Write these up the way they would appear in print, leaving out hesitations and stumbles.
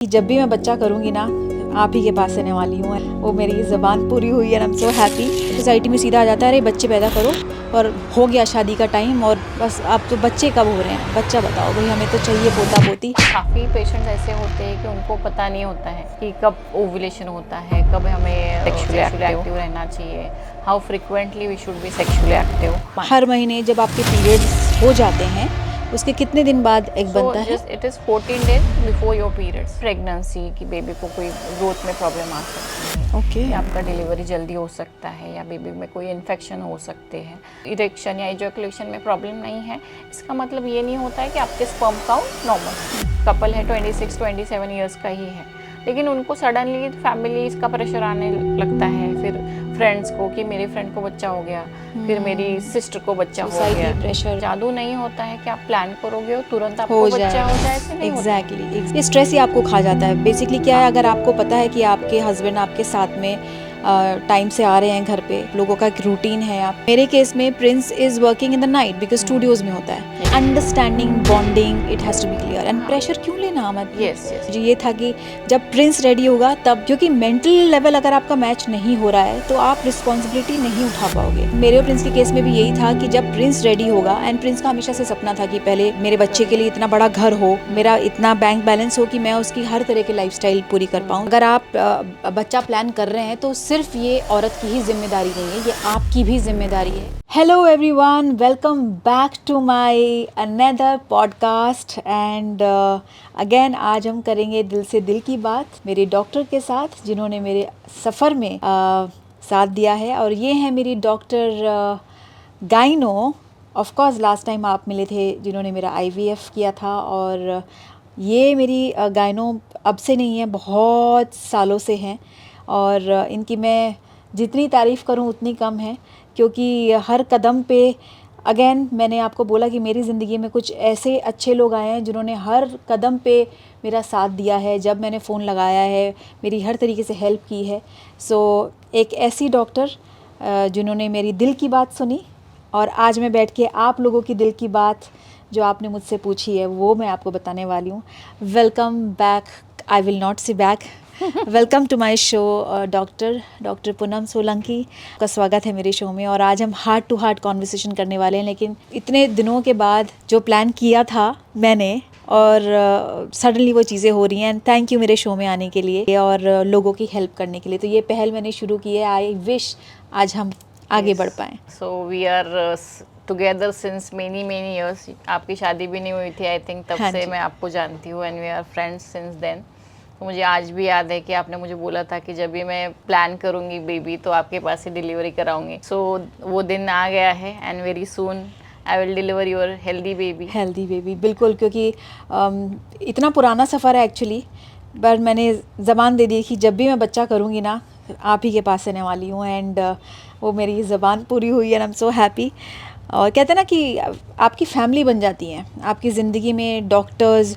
जब भी मैं बच्चा करूँगी ना, आप ही के पास रहने वाली हूँ। वो मेरी ज़बान पूरी हुई है, I am so happy. Society में सीधा आ जाता है, अरे बच्चे पैदा करो और हो गया शादी का टाइम, और बस अब तो बच्चे कब हो रहे हैं, बच्चा बताओ भाई, हमें तो चाहिए पोता पोती। काफ़ी पेशेंट्स ऐसे होते हैं कि उनको पता नहीं होता है कि कब ओव्यूलेशन होता है, कब हमें सेक्सुअली एक्टिव रहना चाहिए, how frequently we should be sexually active. हर महीने जब आपके पीरियड्स हो जाते हैं, उसके कितने दिन बाद एक बनता है? Just it is 14 days before your periods. Pregnancy की बेबी को कोई ग्रोथ में प्रॉब्लम आ सकती है, ओके। या आपका डिलीवरी जल्दी हो सकता है, या बेबी में कोई इन्फेक्शन हो सकते हैं। इरेक्शन या इजैकुलेशन में प्रॉब्लम नहीं है, इसका मतलब ये नहीं होता है कि आपके स्पर्म काउंट नॉर्मल। कपल है 26-27 ईयर्स का ही है, लेकिन उनको सडनली फैमिलीज का प्रेशर आने लगता है, फिर फ्रेंड्स को कि मेरे फ्रेंड को बच्चा हो गया, फिर मेरी सिस्टर को बच्चा हो गया। प्रेशर जादू नहीं होता है कि आप प्लान करोगे और तुरंत आपको हो बच्चा हो जाए, ऐसे जाए। नहीं होता है। एग्जैक्टली, ये स्ट्रेस ही आपको खा जाता है। बेसिकली क्या है, अगर आपको पता है कि आपके हस्बैंड आपके साथ में टाइम से आ रहे हैं घर पे, लोगों का एक रूटीन है। आप मेरे केस में prince is working in the night because studios में होता है। Understanding bonding it has to be clear, and pressure क्यों लेना मत। यस यस मुझे ये था कि जब प्रिंस रेडी होगा तब, क्योंकि मेंटल लेवल अगर आपका मैच नहीं हो रहा है तो आप रिस्पॉन्सिबिलिटी नहीं उठा पाओगे। मेरे और प्रिंस के केस में भी यही था कि जब प्रिंस रेडी होगा, एंड प्रिंस का हमेशा से सपना था कि पहले मेरे बच्चे के लिए इतना बड़ा घर हो, मेरा इतना बैंक बैलेंस हो कि मैं उसकी हर तरह की लाइफस्टाइल पूरी कर पाऊँ। अगर आप बच्चा प्लान कर रहे हैं तो सिर्फ ये औरत की ही जिम्मेदारी नहीं है, ये आपकी भी जिम्मेदारी है। Hello everyone, welcome back to my another podcast, and again आज हम करेंगे दिल से दिल की बात मेरे डॉक्टर के साथ, जिन्होंने मेरे सफ़र में साथ दिया है। और ये हैं मेरी doctor gyno. Of course last time आप मिले थे, जिन्होंने मेरा IVF किया था, और ये मेरी गाइनो अब से नहीं है, बहुत सालों से हैं। और इनकी मैं जितनी तारीफ़ करूं उतनी कम है, क्योंकि हर कदम पे अगेन मैंने आपको बोला कि मेरी ज़िंदगी में कुछ ऐसे अच्छे लोग आए हैं जिन्होंने हर कदम पे मेरा साथ दिया है। जब मैंने फ़ोन लगाया है, मेरी हर तरीके से हेल्प की है। सो एक ऐसी डॉक्टर जिन्होंने मेरी दिल की बात सुनी, और आज मैं बैठ के आप लोगों की दिल की बात जो आपने मुझसे पूछी है वो मैं आपको बताने वाली हूँ। Welcome back, I will not see back, welcome to my show doctor Poonam Solanki का स्वागत है मेरे शो में। और आज हम हार्ट टू हार्ट कॉन्वर्सेशन करने वाले हैं, लेकिन इतने दिनों के बाद जो प्लान किया था मैंने, और सडनली वो चीज़ें हो रही हैं। एंड थैंक यू मेरे शो में आने के लिए और लोगों की हेल्प करने के लिए। तो ये पहल मैंने शुरू की है, आई विश आज हम आगे बढ़ पाएँ। So we are together since many years. आपकी शादी भी नहीं हुई थी आई थिंक, तब हाँ से जी। मैं आपको जानती हूँ, and we are friends since then. तो मुझे आज भी याद है कि आपने मुझे बोला था कि जब भी मैं प्लान करूँगी बेबी तो आपके पास ही डिलीवरी कराऊंगी। सो वो दिन आ गया है, and very soon I will deliver your healthy baby. बिल्कुल, क्योंकि इतना पुराना सफ़र है एक्चुअली, पर मैंने ज़बान दे दी कि जब भी मैं बच्चा करूँगी ना, आप ही के पास रहने वाली हूँ। एंड वो मेरी ज़बान पूरी हुई है, आई एम सो हैप्पी। और कहते हैं ना कि आपकी फैमिली बन जाती हैं आपकी ज़िंदगी में। डॉक्टर्स,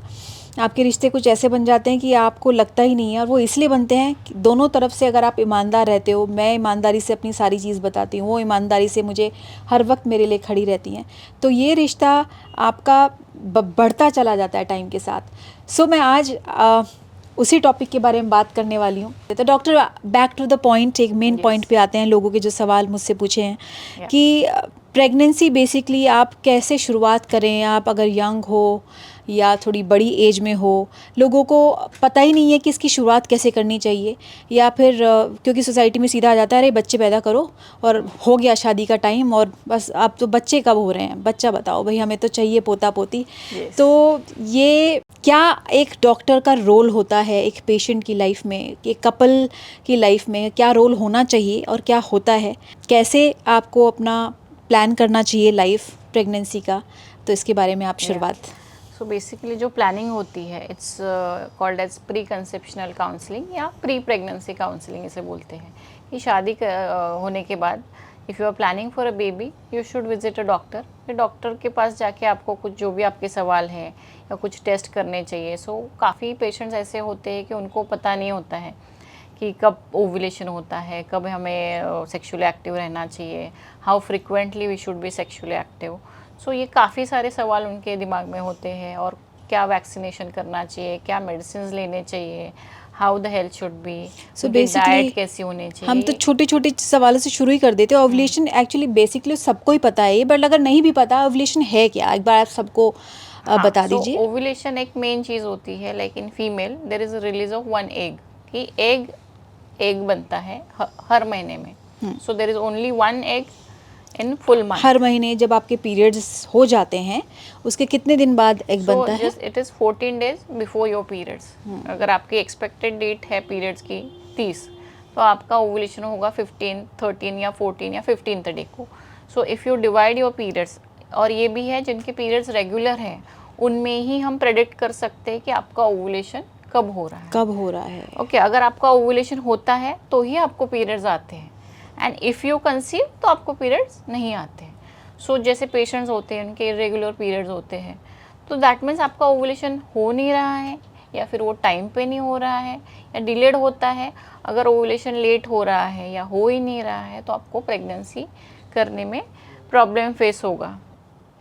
आपके रिश्ते कुछ ऐसे बन जाते हैं कि आपको लगता ही नहीं है, और वो इसलिए बनते हैं कि दोनों तरफ से अगर आप ईमानदार रहते हो, मैं ईमानदारी से अपनी सारी चीज़ बताती हूँ, वो ईमानदारी से मुझे हर वक्त मेरे लिए खड़ी रहती हैं, तो ये रिश्ता आपका बढ़ता चला जाता है टाइम के साथ। सो मैं आज उसी टॉपिक के बारे में बात करने वाली हूँ। तो doctor, back to the point, एक मेन पॉइंट पे आते हैं। लोगों के जो सवाल मुझसे पूछे हैं कि प्रेगनेंसी बेसिकली आप कैसे शुरुआत करें, आप अगर यंग हो या थोड़ी बड़ी एज में हो, लोगों को पता ही नहीं है कि इसकी शुरुआत कैसे करनी चाहिए, या फिर क्योंकि सोसाइटी में सीधा आ जाता है, अरे बच्चे पैदा करो और हो गया शादी का टाइम, और बस अब तो बच्चे कब हो रहे हैं, बच्चा बताओ भाई, हमें तो चाहिए पोता पोती। तो ये क्या एक डॉक्टर का रोल होता है एक पेशेंट की लाइफ में, एक कपल की लाइफ में क्या रोल होना चाहिए और क्या होता है, कैसे आपको अपना प्लान करना चाहिए लाइफ प्रेगनेंसी का, तो इसके बारे में आप शुरुआत। सो बेसिकली जो प्लानिंग होती है, it's called as pre conceptional counselling या प्री प्रेगनेंसी काउंसलिंग इसे बोलते हैं। कि शादी होने के बाद if you are planning for a baby you should visit a doctor. फिर डॉक्टर के पास जाके आपको कुछ जो भी आपके सवाल हैं या कुछ टेस्ट करने चाहिए। सो काफ़ी पेशेंट्स ऐसे होते हैं कि उनको पता नहीं होता है कि कब ओव्यूलेशन होता है, कब हमें सेक्सुअली एक्टिव रहना चाहिए, how frequently we should be sexually active. So ये काफ़ी सारे सवाल उनके दिमाग में होते हैं, और क्या वैक्सीनेशन करना चाहिए, क्या मेडिसिन लेने चाहिए, how the health should be, So diet basically कैसी होनी चाहिए। हम तो छोटे छोटे सवालों से शुरू ही कर देते हैं। ओवुलेशन एक्चुअली बेसिकली सबको ही पता है ये, बट अगर नहीं भी पता ओवुलेशन है क्या, एक बार आप सबको बता सो दीजिए। ओव्यूलेशन एक मेन चीज़ होती है, like in female there is release of one egg, कि एग बनता है हर महीने में। So there is only one egg in full month. हर महीने जब आपके पीरियड्स हो जाते हैं उसके कितने दिन बाद एग सो बनता है? Just it is 14 days before your periods. अगर आपकी एक्सपेक्टेड डेट है पीरियड्स की 30, तो आपका ओवुलेशन होगा 15, 13 या 14 या 15th डे को। So if you divide your periods, और ये भी है जिनके पीरियड्स रेगुलर हैं उनमें ही हम प्रेडिक्ट कर सकते हैं कि आपका ओवुलेशन कब हो रहा है। कब हो रहा है? ओके अगर आपका ओवुलेशन होता है तो ही आपको पीरियड्स आते हैं, एंड इफ़ यू कंसीव तो आपको पीरियड्स नहीं आते हैं। सो जैसे पेशेंट्स होते हैं उनके इरेगुलर पीरियड्स होते हैं, तो दैट मीन्स आपका ओवुलेशन हो नहीं रहा है, या फिर वो टाइम पे नहीं हो रहा है, या डिलेड होता है। अगर ओवुलेशन लेट हो रहा है या हो ही नहीं रहा है तो आपको प्रेगनेंसी करने में प्रॉब्लम फेस होगा।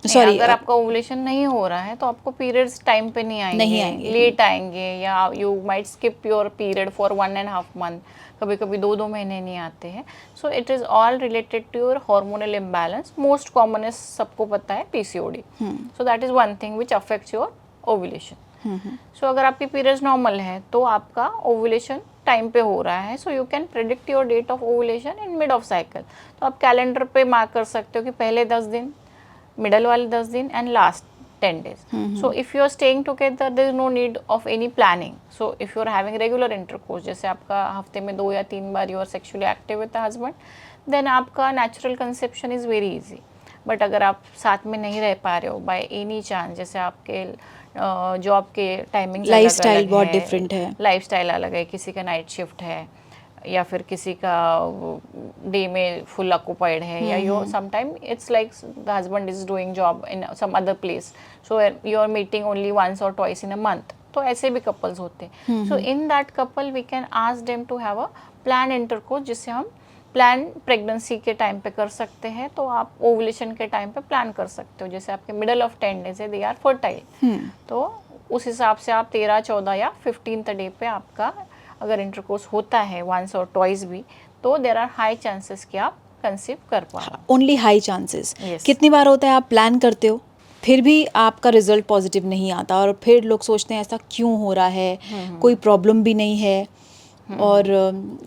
सॉरी, अगर आपका ओवुलेशन नहीं हो रहा है तो आपको पीरियड्स टाइम पे नहीं आएंगे, लेट आएंगे, या you might skip your period for 1.5 month, कभी कभी 2 महीने नहीं आते हैं। So it is all related to your hormonal imbalance. Most commonest सबको पता है PCOD. So that is one thing which affects your ovulation. So अगर आपकी पीरियड्स नॉर्मल है तो आपका ओवुलेशन टाइम पे हो रहा है। So you can predict your date of ovulation in mid of cycle. तो आप कैलेंडर पे मार्क कर सकते हो कि पहले 10 दिन, मिडल वाले 10 दिन, and last 10 days. So if you are staying together, there is no need of any planning. So if you are having regular intercourse, जैसे आपका हफ्ते में 2 या 3 बार you are sexually active with the husband, then आपका natural conception is very easy. But अगर आप साथ में नहीं रह पा रहे हो बाय एनी चांस, जैसे आपके जॉब के टाइमिंग्स लाइफस्टाइल बहुत डिफरेंट है, लाइफस्टाइल अलग है, किसी का नाइट शिफ्ट है या फिर किसी का डे में फुल ऑक्यूपाइड है, या you sometime it's like the husband is doing job in some other place, so you are meeting only once और ट्वाइस इन अ मंथ। तो ऐसे भी कपल्स होते हैं। So in that couple we can ask them to have a plan intercourse, जिससे हम plan pregnancy के time पे कर सकते हैं। तो आप ओवुलेशन के टाइम पे प्लान कर सकते हो। जैसे आपके मिडल ऑफ 10 days है, दे आर फर्टाइल, तो उस हिसाब से आप 13, 14 या 15th डे पे आपका अगर इंटरकोर्स होता है वंस और ट्वाइस भी, तो देर आर हाई चांसेस कि आप कंसीव कर पाओ। Only high chances. Yes. कितनी बार होता है आप प्लान करते हो फिर भी आपका रिजल्ट पॉजिटिव नहीं आता, और फिर लोग सोचते हैं ऐसा क्यों हो रहा है, कोई प्रॉब्लम भी नहीं है, और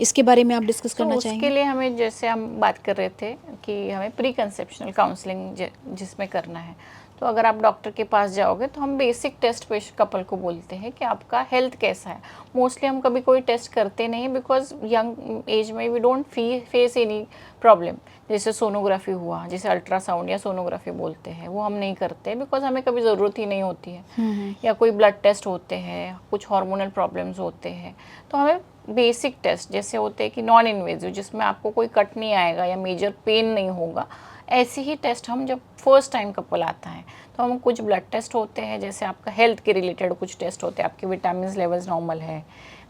इसके बारे में आप डिस्कस करना चाहेंगे? उसके लिए हमें, जैसे हम बात कर रहे थे कि हमें प्री कंसेप्शनल काउंसलिंग जिसमें करना है, तो अगर आप डॉक्टर के पास जाओगे तो हम बेसिक टेस्ट पे कपल को बोलते हैं कि आपका हेल्थ कैसा है। मोस्टली हम कभी कोई टेस्ट करते नहीं, बिकॉज यंग एज में we don't face any problem. जैसे सोनोग्राफी हुआ, जैसे अल्ट्रासाउंड या सोनोग्राफी बोलते हैं, वो हम नहीं करते बिकॉज हमें कभी ज़रूरत ही नहीं होती है। या कोई ब्लड टेस्ट होते हैं, कुछ हार्मोनल प्रॉब्लम्स होते हैं, तो हमें बेसिक टेस्ट जैसे होते हैं कि नॉन इन्वेजिव, जिसमें आपको कोई कट नहीं आएगा या मेजर पेन नहीं होगा, ऐसे ही टेस्ट हम जब फर्स्ट टाइम कपल आता है तो हम कुछ ब्लड टेस्ट होते हैं, जैसे आपका हेल्थ के रिलेटेड कुछ टेस्ट होते हैं, आपके विटामिन लेवल्स नॉर्मल है,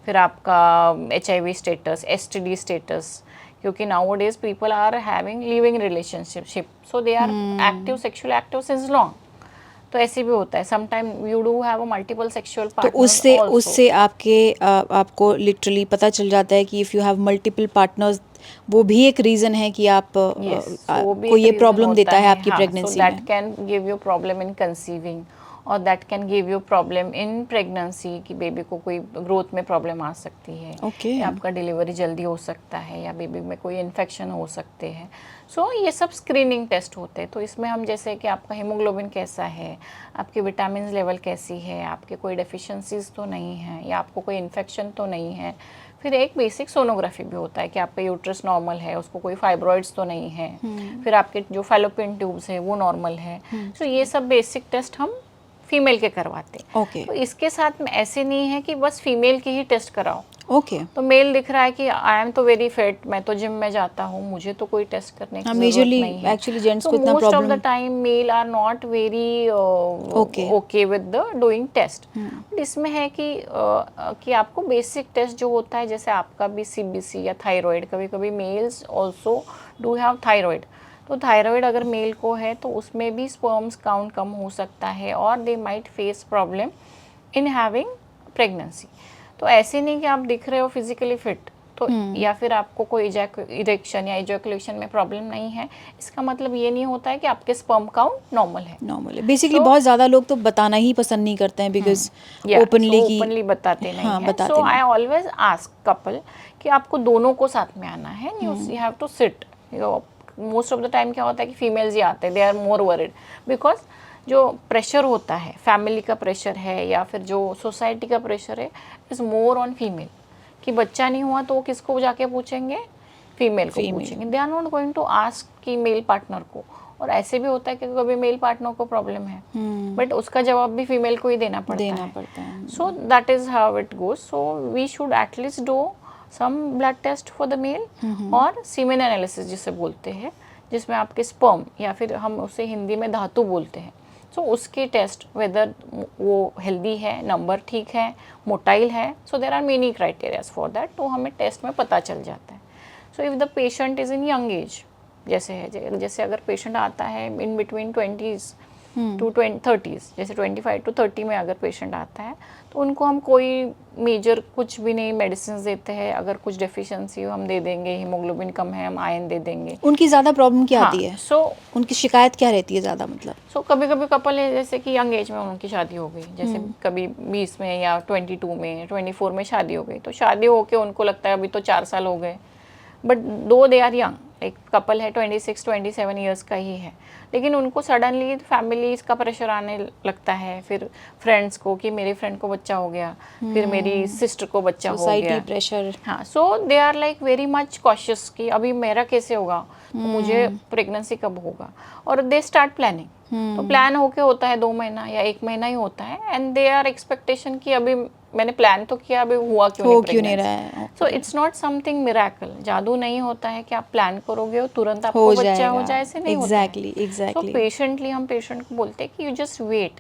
फिर आपका HIV स्टेटस, STD स्टेटस, क्योंकि now days people are having living relationship, so they are active, sexual active since long. तो ऐसे भी होता है, sometime you do have a multiple sexual तो उससे आपको लिटरली पता चल जाता है कि if you have multiple partners, वो भी एक रीज़न है कि आप को ये प्रॉब्लम देता है आपकी प्रेगनेंसी में। That can give you problem in conceiving, और that can give you problem in pregnancy, कि बेबी को कोई ग्रोथ में प्रॉब्लम आ सकती है, या आपका डिलीवरी जल्दी हो सकता है, या बेबी में कोई इन्फेक्शन हो सकते हैं। सो ये सब स्क्रीनिंग टेस्ट होते हैं। तो इसमें हम जैसे कि आपका हीमोग्लोबिन कैसा है, आपकी विटामिन लेवल कैसी है, आपके कोई डेफिशिएंसीज तो नहीं है, या आपको कोई इन्फेक्शन तो नहीं है। फिर एक बेसिक सोनोग्राफी भी होता है कि आपका यूट्रस नॉर्मल है, उसको कोई फाइब्रॉइड्स तो नहीं है, फिर आपके जो फैलोपियन ट्यूब्स है वो नॉर्मल है। सो ये सब बेसिक टेस्ट हम फीमेल के करवाते हैं। तो इसके साथ में ऐसे नहीं है कि बस फीमेल के ही टेस्ट कराओ। तो मेल दिख रहा है कि आई एम तो वेरी फिट, मैं तो जिम में जाता हूँ, मुझे तो कोई टेस्ट करने की जरूरत नहीं है। एक्चुअली जेंट्स को इतना problem, most of the time male are not very okay with the doing test. इसमें है कि आपको बेसिक टेस्ट जो होता है, जैसे आपका भी CBC या थायराइड, कभी कभी males also do have thyroid, तो थायराइड अगर मेल को है तो उसमें भी स्पर्म्स काउंट कम हो सकता है और they might face problem in having pregnancy. तो ऐसे नहीं कि आप दिख रहे हो फिजिकली फिट तो या फिर आपको कोई इरेक्शन या इजैकुलेशन में प्रॉब्लम नहीं है, इसका मतलब ये नहीं होता है कि आपके स्पर्म काउंट नॉर्मल है। नॉर्मल है बेसिकली। बहुत ज़्यादा लोग तो बताना ही पसंद नहीं करते हैं बिकॉज ओपनली बताते नहीं हाँ, हैं। बताते सो नहीं। आई ऑलवेज आस्क कपल कि आपको दोनों को साथ में आना है, you have to sit. Most of the time क्या होता है कि फीमेल्स ही आते हैं, they are more worried because जो प्रेशर होता है, फैमिली का प्रेशर है या फिर जो सोसाइटी का प्रेशर है, इज मोर ऑन फीमेल। कि बच्चा नहीं हुआ तो वो किसको जाके पूछेंगे, फीमेल को पूछेंगे। They are not going to ask कि मेल पार्टनर को। और ऐसे भी होता है कि कभी मेल पार्टनर को प्रॉब्लम है बट उसका जवाब भी फीमेल को ही देना पड़ता है। So that is how it goes. So we should at least do some blood test for the male और सीमेन एनालिसिस जिसे बोलते हैं, जिसमें आपके स्पर्म या फिर हम उसे हिंदी में धातु बोलते हैं। सो उसके टेस्ट वेदर वो हेल्दी है, नंबर ठीक है, मोटाइल है। So there are many criterias for that, तो हमें टेस्ट में पता चल जाता है। So if the patient is in young age, जैसे अगर पेशेंट आता है in between 20s to 30s, जैसे 25 to 30 में अगर पेशेंट आता है तो उनको हम कोई मेजर कुछ भी नहीं मेडिसिन देते हैं। अगर कुछ डेफिशिएंसी हो हम दे देंगे, हीमोग्लोबिन कम है हम आयरन दे देंगे। उनकी ज़्यादा प्रॉब्लम क्या आती है? सो उनकी शिकायत क्या रहती है ज़्यादा? मतलब कभी कभी कपल है जैसे कि यंग एज में उनकी शादी हो गई, जैसे कभी 20 में या 22 में 24 में शादी हो गई, तो शादी होके उनको लगता है अभी तो 4 साल हो गए, बट दो दे आर यंग, एक कपल है 26-27 ईयर्स का ही है, लेकिन उनको सडनली फैमिली का प्रेशर आने लगता है, फिर फ्रेंड्स को कि मेरे फ्रेंड को बच्चा हो गया, फिर मेरी सिस्टर को बच्चा हो गया, प्रेशर। हाँ, so they are like very much cautious कि अभी मेरा कैसे होगा, तो मुझे प्रेगनेंसी कब होगा, और दे स्टार्ट प्लानिंग। तो प्लान होके होता है 2 महीना या 1 महीना ही होता है, एंड दे आर एक्सपेक्टेशन कि अभी मैंने प्लान तो किया, अभी हुआ क्यों नहीं रहा है। So it's not something miracle, जादू नहीं होता है कि आप प्लान करोगे और तुरंत आपको बच्चा हो जाए, ऐसे नहीं होता है। एग्जैक्टली। सो पेशेंटली हम पेशेंट को बोलते हैं कि यू जस्ट वेट।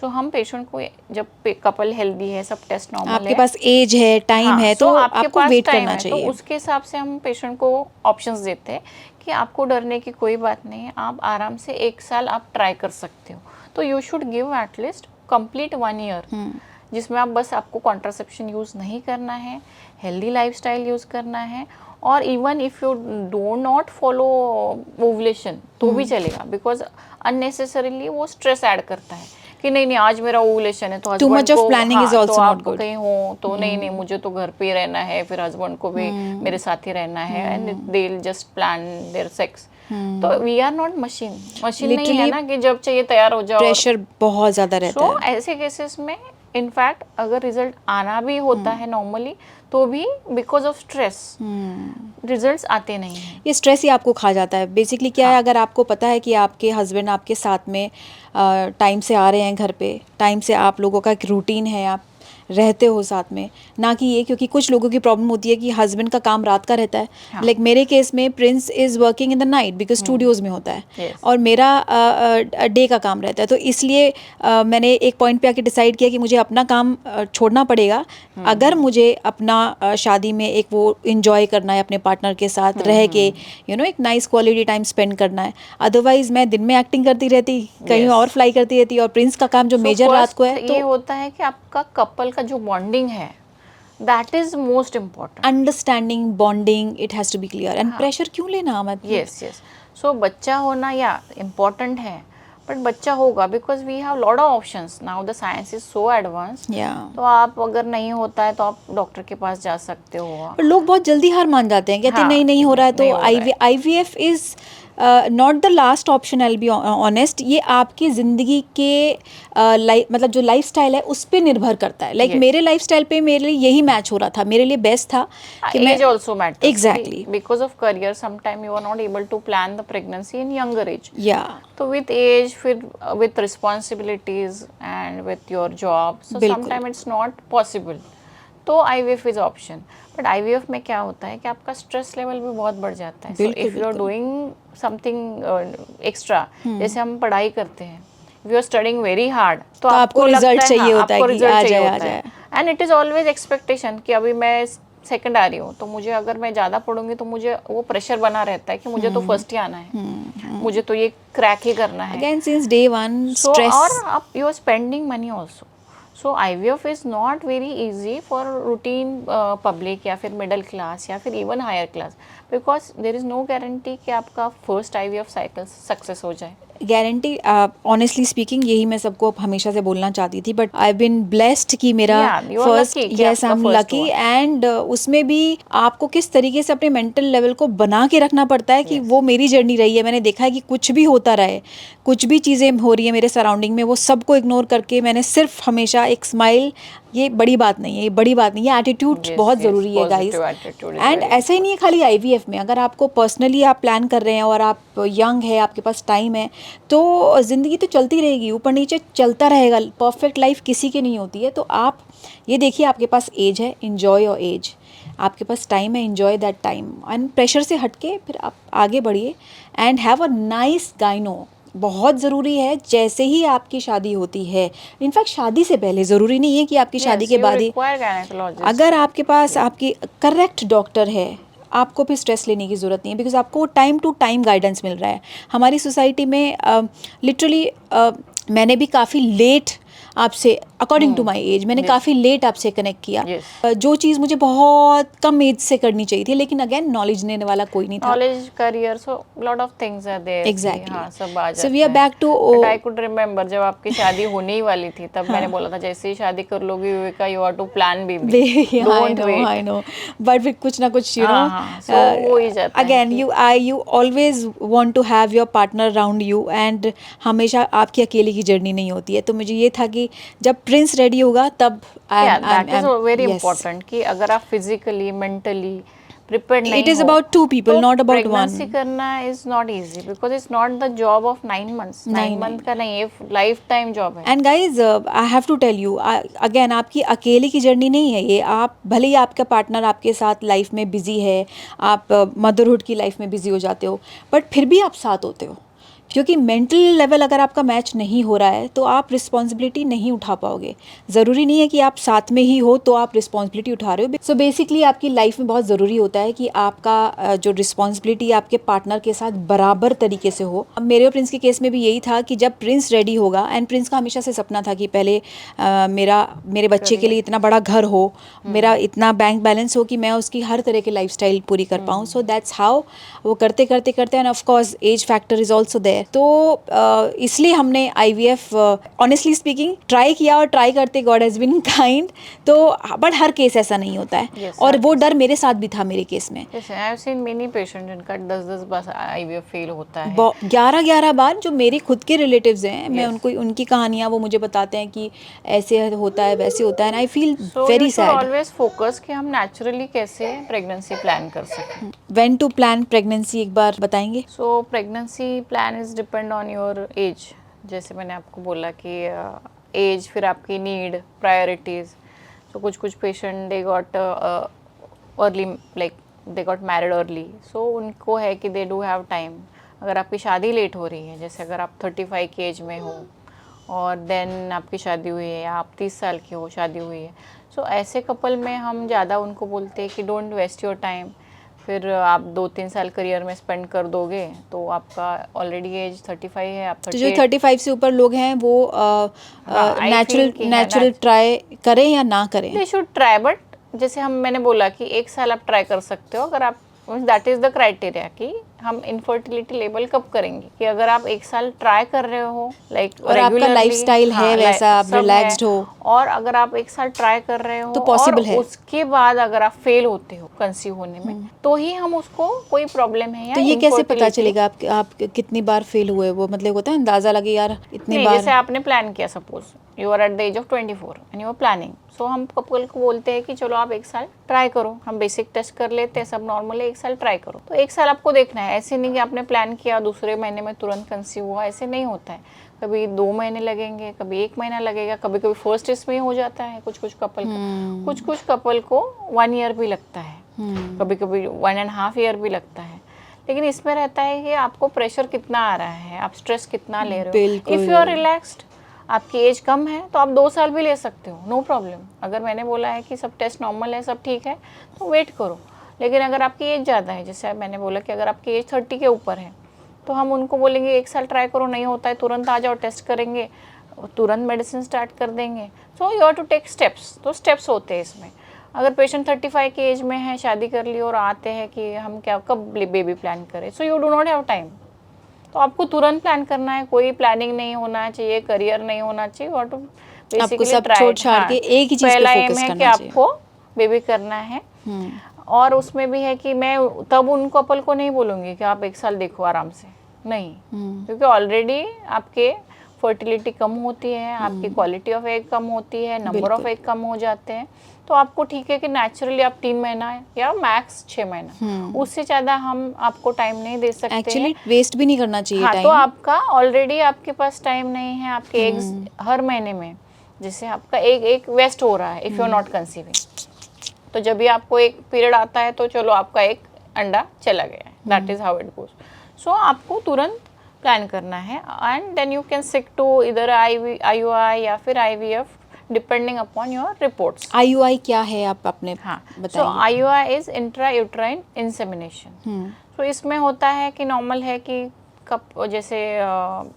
सो हम पेशेंट को जब कपल हेल्दी है, सब टेस्ट नॉर्मल है, आपके पास एज है, टाइम है, तो आपको वेट करना चाहिए। तो उसके हिसाब से हम पेशेंट को ऑप्शंस देते हैं कि आपको डरने की कोई बात नहीं है, आप आराम से 1 साल आप ट्राई कर सकते हो। तो you should give at least complete 1 year, जिसमें आप बस आपको कॉन्ट्रासेप्शन यूज़ नहीं करना है, हेल्दी लाइफस्टाइल यूज़ करना है, और even if you do not follow ovulation तो भी चलेगा, बिकॉज अननेसेसरीली वो स्ट्रेस ऐड करता है कि नहीं आज मेरा ओवुलेशन है तो Too much हस्बैंड of को, planning is also तो not आप good. कहीं हो तो नहीं मुझे तो घर पे ही रहना है, फिर हस्बैंड को भी मेरे साथ ही रहना है, and they will just plan there sex. तो वी आर नॉट मशीन नहीं है ना कि जब चाहिए तैयार हो जाओ। प्रेशर बहुत ज़्यादा रहता है। ऐसे केसेस में इनफैक्ट अगर रिजल्ट आना भी होता है नॉर्मली, तो भी बिकॉज ऑफ स्ट्रेस रिजल्ट्स आते नहीं हैं। ये स्ट्रेस ही आपको खा जाता है बेसिकली। क्या है, अगर आपको पता है कि आपके हस्बैंड आपके साथ में टाइम से आ रहे हैं घर पे, टाइम से आप लोगों का एक रूटीन है, आप रहते हो साथ में, ना कि ये क्योंकि कुछ लोगों की प्रॉब्लम होती है कि हस्बैंड का काम रात का रहता है। लाइक मेरे केस में Prince is working in the night because studios में होता है, और मेरा डे का काम रहता है। तो इसलिए मैंने एक पॉइंट पे आके डिसाइड किया कि मुझे अपना काम छोड़ना पड़ेगा अगर मुझे अपना शादी में एक वो इंजॉय करना है, अपने पार्टनर के साथ रह के एक नाइस क्वालिटी टाइम स्पेंड करना है। अदरवाइज मैं दिन में एक्टिंग करती रहती, कहीं और फ्लाई करती रहती, और प्रिंस का काम जो मेजर रात को है। तो ये होता है कि आपका कपल का जो बॉन्डिंग है, that is most important. Understanding, bonding, it has to be clear. And pressure क्यों लेना? यस। सो बच्चा होना या इम्पोर्टेंट है, बट बच्चा होगा because we have lot of options now, the science is so advance. तो आप अगर नहीं होता है तो आप डॉक्टर के पास जा सकते हो। लोग बहुत जल्दी हार मान जाते हैं, कहते हैं नहीं हो रहा है, तो IVF is not the last option. I be honest, ये आपकी ज़िंदगी के मतलब जो लाइफस्टाइल है उस पर निर्भर करता है। लाइक मेरे लाइफस्टाइल पे मेरे लिए यही मैच हो रहा था, मेरे लिए बेस्ट था कि मैं also matters. Exactly. Because of career, sometime you are not able to plan the pregnancy in younger age. Yeah. So with age, with responsibilities and with your job, so sometimes it's not possible. तो IVF is option, but IVF में क्या होता है कि आपका stress level भी बहुत बढ़ जाता है। So if you are doing something extra, जैसे हम पढ़ाई करते हैं, if you are studying very hard, तो आपको रिजल्ट चाहिए होता है कि आ जाए। And it is always expectation कि अभी मैं सेकंड आ रही हूँ, तो मुझे अगर मैं ज़्यादा पढ़ूंगी तो मुझे वो प्रेशर बना रहता है कि मुझे तो फर्स्ट ही आना है, मुझे तो ये क्रैक ही करना है। Again since day one So, stress. और आप you are spending money also. So IVF is not very easy for routine public या फिर मिडिल क्लास या फिर even higher class, because there is no guarantee कि आपका फर्स्ट IVF साइकिल सक्सेस हो जाए। गारंटी ऑनेस्टली स्पीकिंग यही मैं सबको हमेशा से बोलना चाहती थी, बट आई बिन ब्लेस्ड कि मेरा Yeah, you are first, lucky कि यस आई आपका एम first लकी। हुआ। एंड उसमें भी आपको किस तरीके से अपने मेंटल लेवल को बना के रखना पड़ता है कि Yes. वो मेरी जर्नी रही है। मैंने देखा है कि कुछ भी होता रहे, कुछ भी चीज़ें हो रही है मेरे सराउंडिंग में, वो सबको इग्नोर करके मैंने सिर्फ हमेशा एक स्माइल, ये बड़ी बात नहीं है, ये बड़ी बात नहीं है, एटीट्यूड Yes, बहुत yes, ज़रूरी है guys. positive attitude is and very ऐसा ही नहीं है खाली IVF में, अगर आपको पर्सनली आप प्लान कर रहे हैं और आप यंग है, आपके पास टाइम है, तो ज़िंदगी तो चलती रहेगी, ऊपर नीचे चलता रहेगा। परफेक्ट लाइफ किसी की नहीं होती है। तो आप ये देखिए, आपके पास एज है, इन्जॉय योर एज। आपके पास टाइम है, enjoy that time and pressure से हटके फिर आप आगे बढ़िए and have a nice gyno. बहुत ज़रूरी है जैसे ही आपकी शादी होती है, इनफैक्ट शादी से पहले, ज़रूरी नहीं है कि आपकी शादी के बाद ही, require gynecologist। अगर आपके पास आपकी करेक्ट डॉक्टर है, आपको भी स्ट्रेस लेने की ज़रूरत नहीं है, बिकॉज आपको टाइम टू टाइम गाइडेंस मिल रहा है। हमारी सोसाइटी में लिटरली मैंने भी काफ़ी लेट आपसे, अकॉर्डिंग टू माय एज, मैंने काफ़ी लेट आपसे कनेक्ट किया। Yes. जो चीज़ मुझे बहुत कम एज से करनी चाहिए थी, लेकिन अगेन नॉलेज देने वाला कोई नहीं था। Knowledge, career, so lot of things are there. Exactly. हाँ, सब आ So जाता we are है। back to but I could remember जब आपकी शादी होने ही वाली थी, तब मैंने बोला था जैसे ही शादी कर लोगी Viveka, you are to plan baby, I don't know, wait. I know, but फिर कुछ ना कुछ यू नो, हाँ, so हो ही जाता है अगेन कि- you always want to have your partner around you, and हमेशा आपकी अकेले की जर्नी नहीं होती है। तो मुझे ये था कि जब प्रिंस रेडी होगा तब दैट इज वेरी इंपॉर्टेंट कि अगर आप फिजिकली मेंटली प्रिपेयर्ड नहीं इट इज़ हो, अबाउट टू पीपल, तो नॉट अबाउट प्रेगनेंसी वन। करना is not easy, because it's not the job of 9 months। 9 month का नहीं, ये लाइफ टाइम जॉब है। And guys I have to tell you again, आपकी अकेले की जर्नी नहीं है ये। आप भले ही आपका पार्टनर आपके साथ लाइफ में बिजी है, आप मदरहुड की लाइफ में बिजी हो जाते हो, बट फिर भी आप साथ होते हो, क्योंकि मेंटल लेवल अगर आपका मैच नहीं हो रहा है तो आप रिस्पॉन्सिबिलिटी नहीं उठा पाओगे। ज़रूरी नहीं है कि आप साथ में ही हो तो आप रिस्पॉन्सिबिलिटी उठा रहे हो। सो बेसिकली आपकी लाइफ में बहुत ज़रूरी होता है कि आपका जो रिस्पॉन्सिबिलिटी आपके पार्टनर के साथ बराबर तरीके से हो। अब मेरे और प्रिंस के केस में भी यही था कि जब प्रिंस रेडी होगा, एंड प्रिंस का हमेशा से सपना था कि पहले मेरे बच्चे के लिए इतना बड़ा घर हो, मेरा इतना बैंक बैलेंस हो कि मैं उसकी हर तरह की लाइफस्टाइल पूरी कर पाऊँ। सो दैट्स हाउ वो करते करते करते, and of course age factor is also there. तो इसलिए हमने IVF ऑनेस्टली स्पीकिंग ट्राई किया, और ट्राई करते गॉड हैज़ बीन काइंड। तो बट हर केस ऐसा नहीं होता है, Yes, और हर वो डर मेरे साथ भी था मेरे केस में। जैसे आई हैव सीन मेनी पेशेंट जिनका 10-10 बार IVF फेल होता है। 11 बार, जो मेरे खुद के रिलेटिव्स हैं, मैं उनको उनकी कहानियाँ वो मुझे बताते हैं कि ऐसे होता है, वैसे होता है, and I feel very sad. Always focus कि हम नेचुरली कैसे प्रेगनेंसी प्लान कर सकें। व्हेन टू प्लान प्रेगनेंसी एक बार बताएंगे? So pregnancy plan is depend on your age. जैसे मैंने आपको बोला कि एज, फिर आपकी नीड, प्रायोरिटीज़। सो कुछ patient they got early, like they got married early, so उनको है कि दे डू हैव टाइम। अगर आपकी शादी लेट हो रही है, जैसे अगर आप 35 की एज में हो और देन आपकी शादी हुई है, या आप 30 साल की हो, शादी हुई है, सो ऐसे कपल में हम ज़्यादा उनको बोलते हैं कि डोंट वेस्ट योर टाइम। फिर आप 2-3 साल करियर में स्पेंड कर दोगे तो आपका ऑलरेडी एज 35 है, आप तो जो 38। 35 से ऊपर लोग हैं वो I feel कि है नेचुरल ट्राई करें या ना करें? दे शुड ट्राई, बट जैसे मैंने बोला कि 1 साल आप ट्राई कर सकते हो। अगर आप, दैट इज़ द क्राइटेरिया कि हम इनफर्टिलिटी लेबल कब करेंगे, कि अगर आप 1 साल ट्राई कर रहे हो, लाइक और आपका लाइफस्टाइल है वैसा, आप रिलैक्स्ड हो, और अगर आप 1 साल ट्राई कर रहे हो तो possible और है। उसके बाद अगर आप फेल होते हो कंसीव होने में, तो ही हम उसको कोई प्रॉब्लम है या तो ये कैसे पता infertility- चलेगा आप कितनी बार फेल हुए? वो मतलब होता है अंदाजा लगे यार इतनी नहीं, बार। जैसे आपने प्लान किया, suppose you are at the age of 24 and you are planning, so हम कपल को बोलते हैं कि चलो आप 1 साल ट्राई करो, हम बेसिक टेस्ट कर लेते हैं, सब नॉर्मल है, 1 साल ट्राई करो। तो 1 साल आपको देखना है, ऐसे नहीं कि आपने प्लान किया दूसरे महीने में तुरंत कंसीव हुआ, ऐसे नहीं होता है। कभी 2 महीने लगेंगे, कभी 1 महीना लगेगा, कभी कभी फर्स्ट स्टेज में ही हो जाता है कुछ कपल को, कुछ कपल को 1 ईयर भी लगता है, कभी कभी 1.5 ईयर भी लगता है। लेकिन इसमें रहता है कि आपको प्रेशर कितना आ रहा है, आप स्ट्रेस कितना ले रहे हो। इफ़ यू आर रिलैक्स्ड, आपकी एज कम है तो आप 2 साल भी ले सकते हो, नो प्रॉब्लम। अगर मैंने बोला है कि सब टेस्ट नॉर्मल है, सब ठीक है, तो वेट करो। लेकिन अगर आपकी एज ज़्यादा है, जैसे मैंने बोला कि अगर आपकी एज 30 के ऊपर है, तो हम उनको बोलेंगे 1 साल ट्राई करो, नहीं होता है तुरंत आ जाओ, टेस्ट करेंगे, तुरंत मेडिसिन स्टार्ट कर देंगे। So you have to take steps. तो स्टेप्स होते हैं इसमें। अगर पेशेंट 35 की एज में है, शादी कर ली और आते हैं कि हम क्या कब बेबी प्लान करें, so you do not have time. तो आपको तुरंत प्लान करना है, कोई प्लानिंग नहीं होना चाहिए, करियर नहीं होना चाहिए, और टू आपको सब छोड़ छाड़ के एक ही चीज पे पहला एम फोकस है कि करना चाहिए। आपको बेबी करना है। और उसमें भी है कि मैं तब उनको कपल को नहीं बोलूँगी कि आप 1 साल देखो आराम से, नहीं, क्योंकि ऑलरेडी आपके फर्टिलिटी कम होती है, आपकी क्वालिटी ऑफ एग कम होती है, नंबर ऑफ एग कम हो जाते हैं। तो आपको ठीक है कि नेचुरली आप 3 महीना या मैक्स 6 महीना, उससे ज़्यादा हम आपको टाइम नहीं दे सकते। एक्चुअली वेस्ट भी नहीं करना चाहिए हाँ, टाइम। तो आपका ऑलरेडी आपके पास टाइम नहीं है, आपके एग्स हर महीने में जैसे आपका एक वेस्ट हो रहा है if you are not conceiving, तो जब भी आपको एक पीरियड आता है तो चलो आपका एक अंडा चला गया है, that is how it goes. So आपको तुरंत प्लान करना है and then you can seek to इधर IUI या फिर IVF depending upon your reports. IUI क्या है आप अपने हाँ, बताइए। So IUI is intra uterine insemination. तो इसमें होता है कि नॉर्मल है कि कब जैसे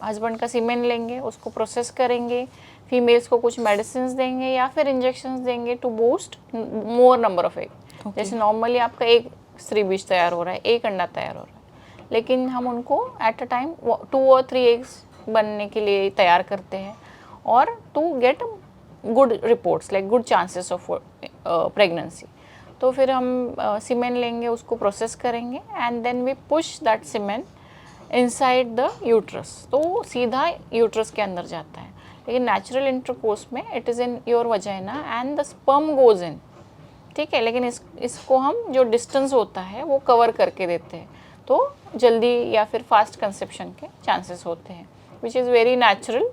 हस्बैंड का सीमेन लेंगे, उसको प्रोसेस करेंगे, फीमेल्स को कुछ मेडिसिन देंगे या फिर इंजेक्शंस देंगे to boost more number of egg. जैसे नॉर्मली आपका एक स्त्री बीज तैयार हो रहा है, एक अंडा तैयार हो रहा है, लेकिन हम उनको एट अ टाइम 2 और 3 एग्स बनने के लिए तैयार करते हैं, और to get good reports like good chances of pregnancy. तो फिर हम सीमेन लेंगे, उसको प्रोसेस करेंगे and then we push that semen inside the uterus, तो सीधा यूट्रस के अंदर जाता है। लेकिन नेचुरल इंटरकोर्स में it is in your vagina and the sperm goes in, ठीक है। लेकिन इसको हम जो डिस्टेंस होता है वो कवर करके देते हैं, तो जल्दी या फिर फास्ट कंसेप्शन के चांसेस होते हैं, विच इज़ वेरी नेचुरल,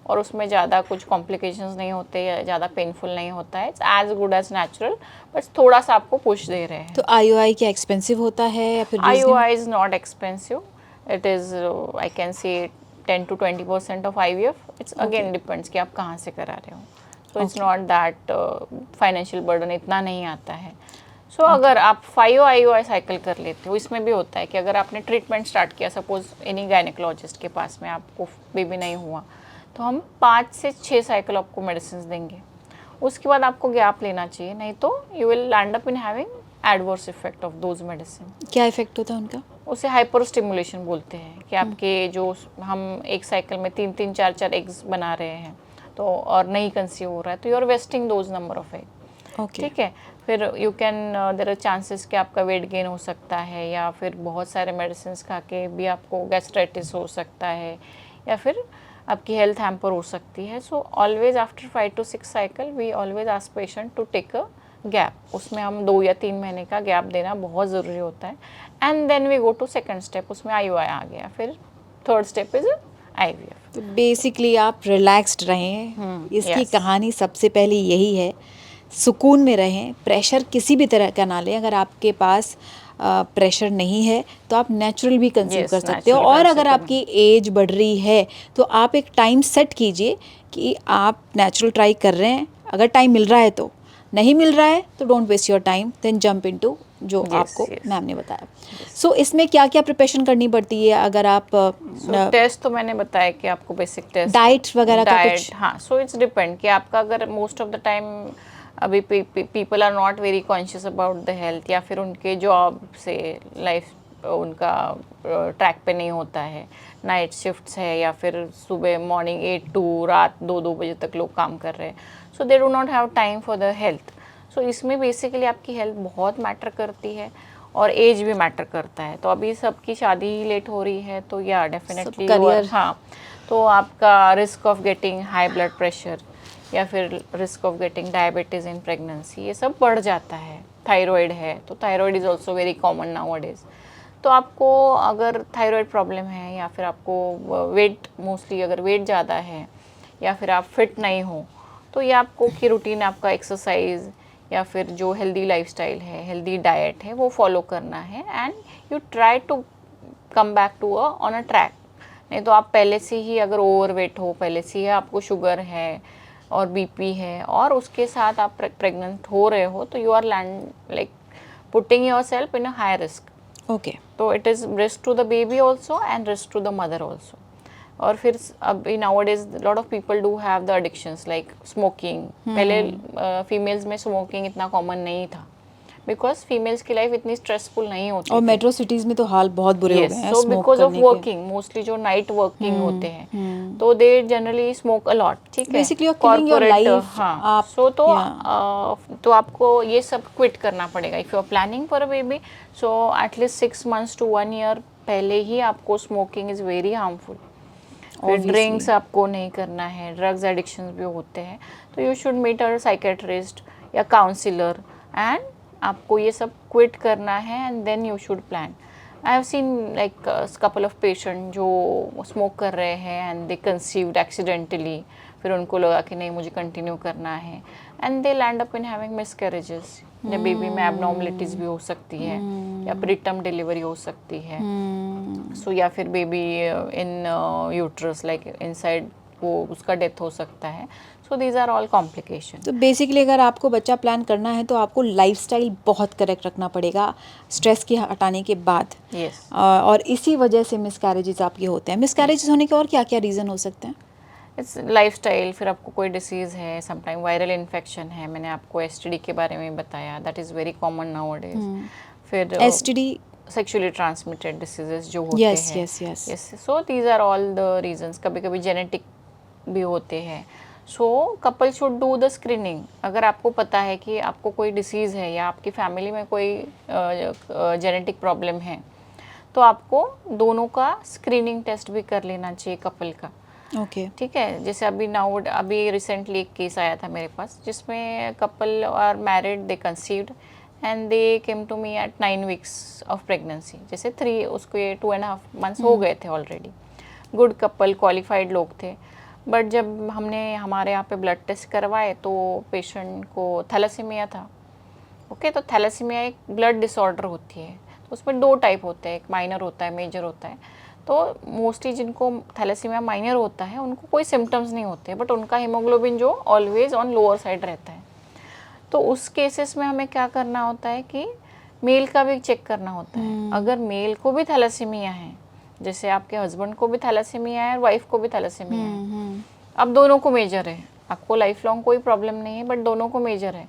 और उसमें ज़्यादा कुछ कॉम्प्लिकेशंस नहीं होते या ज़्यादा पेनफुल नहीं होता है। It's as good as natural, बस थोड़ा सा आपको पुश दे रहे हैं। तो IUI क्या एक्सपेंसिव होता है या फिर IUI is not expensive, it is I can say 10 to 20% of IVF। It's again depends कि आप कहाँ से करा रहे हो, तो it's not that financial burden इतना नहीं आता है। सो अगर आप 5 IUI साइकिल कर लेते हो, इसमें भी होता है कि अगर आपने ट्रीटमेंट स्टार्ट किया, सपोज एनी गायनेकोलॉजिस्ट के पास में आपको बेबी नहीं हुआ, तो हम 5 से 6 साइकिल आपको मेडिसिन देंगे, उसके बाद आपको गैप लेना चाहिए, नहीं तो you will land up in having adverse effect of those medicine. क्या इफेक्ट होता है उनका? उसे हाइपर स्टिमुलेशन बोलते हैं कि आपके जो हम एक साइकिल में 3-3, 4-4 एग्स बना रहे हैं, तो और नहीं कंसीव हो रहा है, तो you are wasting those number of egg, ठीक है। फिर you can there are chances कि आपका वेट गेन हो सकता है, या फिर बहुत सारे मेडिसिन खा के भी आपको गैस्ट्राइटिस हो सकता है, या फिर आपकी हेल्थ हैम्पर हो सकती है। So always after 5 to 6 cycle we always ask patient to take a gap. उसमें हम 2 या 3 महीने का गैप देना बहुत ज़रूरी होता है। And then we go to second step, उसमें IUI आ गया, फिर थर्ड स्टेप इज IVF। तो बेसिकली आप रिलैक्स्ड रहें, इसकी कहानी सबसे पहले यही है। सुकून में रहें, प्रेशर किसी भी तरह का ना लें। अगर आपके पास प्रेशर नहीं है तो आप नेचुरल भी कंसीव कर सकते हो, और अगर आपकी एज बढ़ रही है तो आप एक टाइम सेट कीजिए कि आप नेचुरल ट्राई कर रहे हैं। अगर टाइम मिल रहा है तो, नहीं मिल रहा है तो don't waste your time, then jump into जो आपको मैम ने बताया। सो इसमें क्या क्या प्रिपरेशन करनी पड़ती है? अगर आप टेस्ट तो मैंने बताया कि आपको बेसिक टेस्ट, डाइट वगैरह का कुछ? हाँ, सो इट्स डिपेंड कि आपका अगर मोस्ट ऑफ द टाइम अभी people are not very conscious about the health, या फिर उनके जॉब से लाइफ उनका ट्रैक पे नहीं होता है, नाइट शिफ्ट्स है, या फिर सुबह मॉर्निंग 8 to रात 2 बजे तक लोग काम कर रहे हैं, so they do not have time for the health. So इसमें बेसिकली आपकी हेल्थ बहुत मैटर करती है, और एज भी मैटर करता है। तो अभी सबकी शादी ही लेट हो रही है, तो या डेफिनेटली करियर, हाँ, तो आपका risk of getting high blood pressure या फिर risk of getting diabetes in pregnancy, ये सब बढ़ जाता है। थायराइड है तो thyroid is also very common nowadays. तो आपको अगर थायराइड प्रॉब्लम है, या फिर आपको वेट, मोस्टली अगर वेट ज़्यादा है, या फिर आप फिट नहीं हो, तो ये आपको की रूटीन आपका एक्सरसाइज या फिर जो हेल्दी लाइफस्टाइल है, हेल्दी डाइट है, वो फॉलो करना है, and you try to come back to on a track. नहीं तो आप पहले से ही अगर ओवरवेट हो, पहले से ही आपको शुगर है और बीपी है और उसके साथ आप प्रेग्नेंट हो रहे हो, तो you are like putting yourself in a high risk. Okay. तो it is risk to the baby also and risk to the mother also. और फिर अब nowadays lot of people do have the addictions like smoking. पहले females में smoking इतना common नहीं था, because females की लाइफ इतनी स्ट्रेसफुल नहीं होती और थी। मेट्रो सिटीज में तो हाल बहुत बुरे हो गए हैं सो स्मोक बिकॉज ऑफ करने के। वर्किंग, मोस्टली जो नाइट वर्किंग होते हैं, तो दे जनरली स्मोक अलॉट, ठीक है। Basically you're killing your Corporate, life, हाँ। आप सो yeah. तो आपको ये सब क्विट करना पड़ेगा if you are planning for a baby. So at least 6 months to 1 year पहले ही आपको स्मोकिंग इज़ वेरी हार्मफुल। फिर Obviously. ड्रिंक्स आपको नहीं करना है, ड्रग्स एडिक्शंस भी होते हैं, तो you should meet a psychiatrist या काउंसलर एंड आपको ये सब क्विट करना है and then you should plan. I have seen like couple of patient जो स्मोक कर रहे हैं एंड दे कंसीव्ड एक्सीडेंटली, फिर उनको लगा कि नहीं मुझे कंटिन्यू करना है and they land up in having miscarriages, या बेबी में एबनॉर्मलिटीज़ भी हो सकती है या प्रीटर्म डिलीवरी हो सकती है। सो या फिर baby in uterus like inside वो उसका डेथ हो सकता है। So these are all complication. तो बेसिकली अगर आपको बच्चा प्लान करना है तो आपको लाइफस्टाइल बहुत करेक्ट रखना पड़ेगा स्ट्रेस की हटाने के बाद। यस। और इसी वजह से मिसकैरेजेस आपके होते हैं। मिसकैरेजेस होने के और क्या क्या रीज़न हो सकते हैं? इट्स लाइफस्टाइल, फिर आपको कोई डिसीज़ है, समटाइम वायरल इन्फेक्शन है, मैंने आपको एसटीडी के बारे में बताया, that is very common nowadays. फिर एसटीडी सेक्सुअली ट्रांसमिटेड डिसीजेस जो होते यस हैं। Yes yes yes, so these are all the reasons. कभी कभी जेनेटिक भी होते हैं। So couple should do the screening. अगर आपको पता है कि आपको कोई डिसीज़ है या आपकी फैमिली में कोई जेनेटिक प्रॉब्लम है, तो आपको दोनों का स्क्रीनिंग टेस्ट भी कर लेना चाहिए कपल का। ओके। ठीक है। जैसे अभी रिसेंटली एक केस आया था मेरे पास जिसमें couple are married, they conceived and they came to me at 9 weeks of pregnancy. जैसे 3 उसको ये 2.5 months हो गए थे ऑलरेडी। गुड कपल, क्वालिफाइड लोग थे। बट जब हमने हमारे यहाँ पे ब्लड टेस्ट करवाए तो पेशेंट को थैलेसीमिया था। ओके, तो थैलेसीमिया एक ब्लड डिसऑर्डर होती है। तो उसमें 2 टाइप होते हैं, एक माइनर होता है, मेजर होता है। तो मोस्टली जिनको थैलेसीमिया माइनर होता है उनको कोई सिम्टम्स नहीं होते, बट उनका हीमोग्लोबिन जो ऑलवेज ऑन लोअर साइड रहता है। तो उस केसेस में हमें क्या करना होता है कि मेल का भी चेक करना होता है। अगर मेल को भी थैलेसीमिया है, जैसे आपके हस्बैंड को भी थैलेसीमिया है और वाइफ को भी थैलेसीमिया है, अब दोनों को मेजर है, आपको लाइफ लॉन्ग कोई प्रॉब्लम नहीं है, बट दोनों को मेजर है,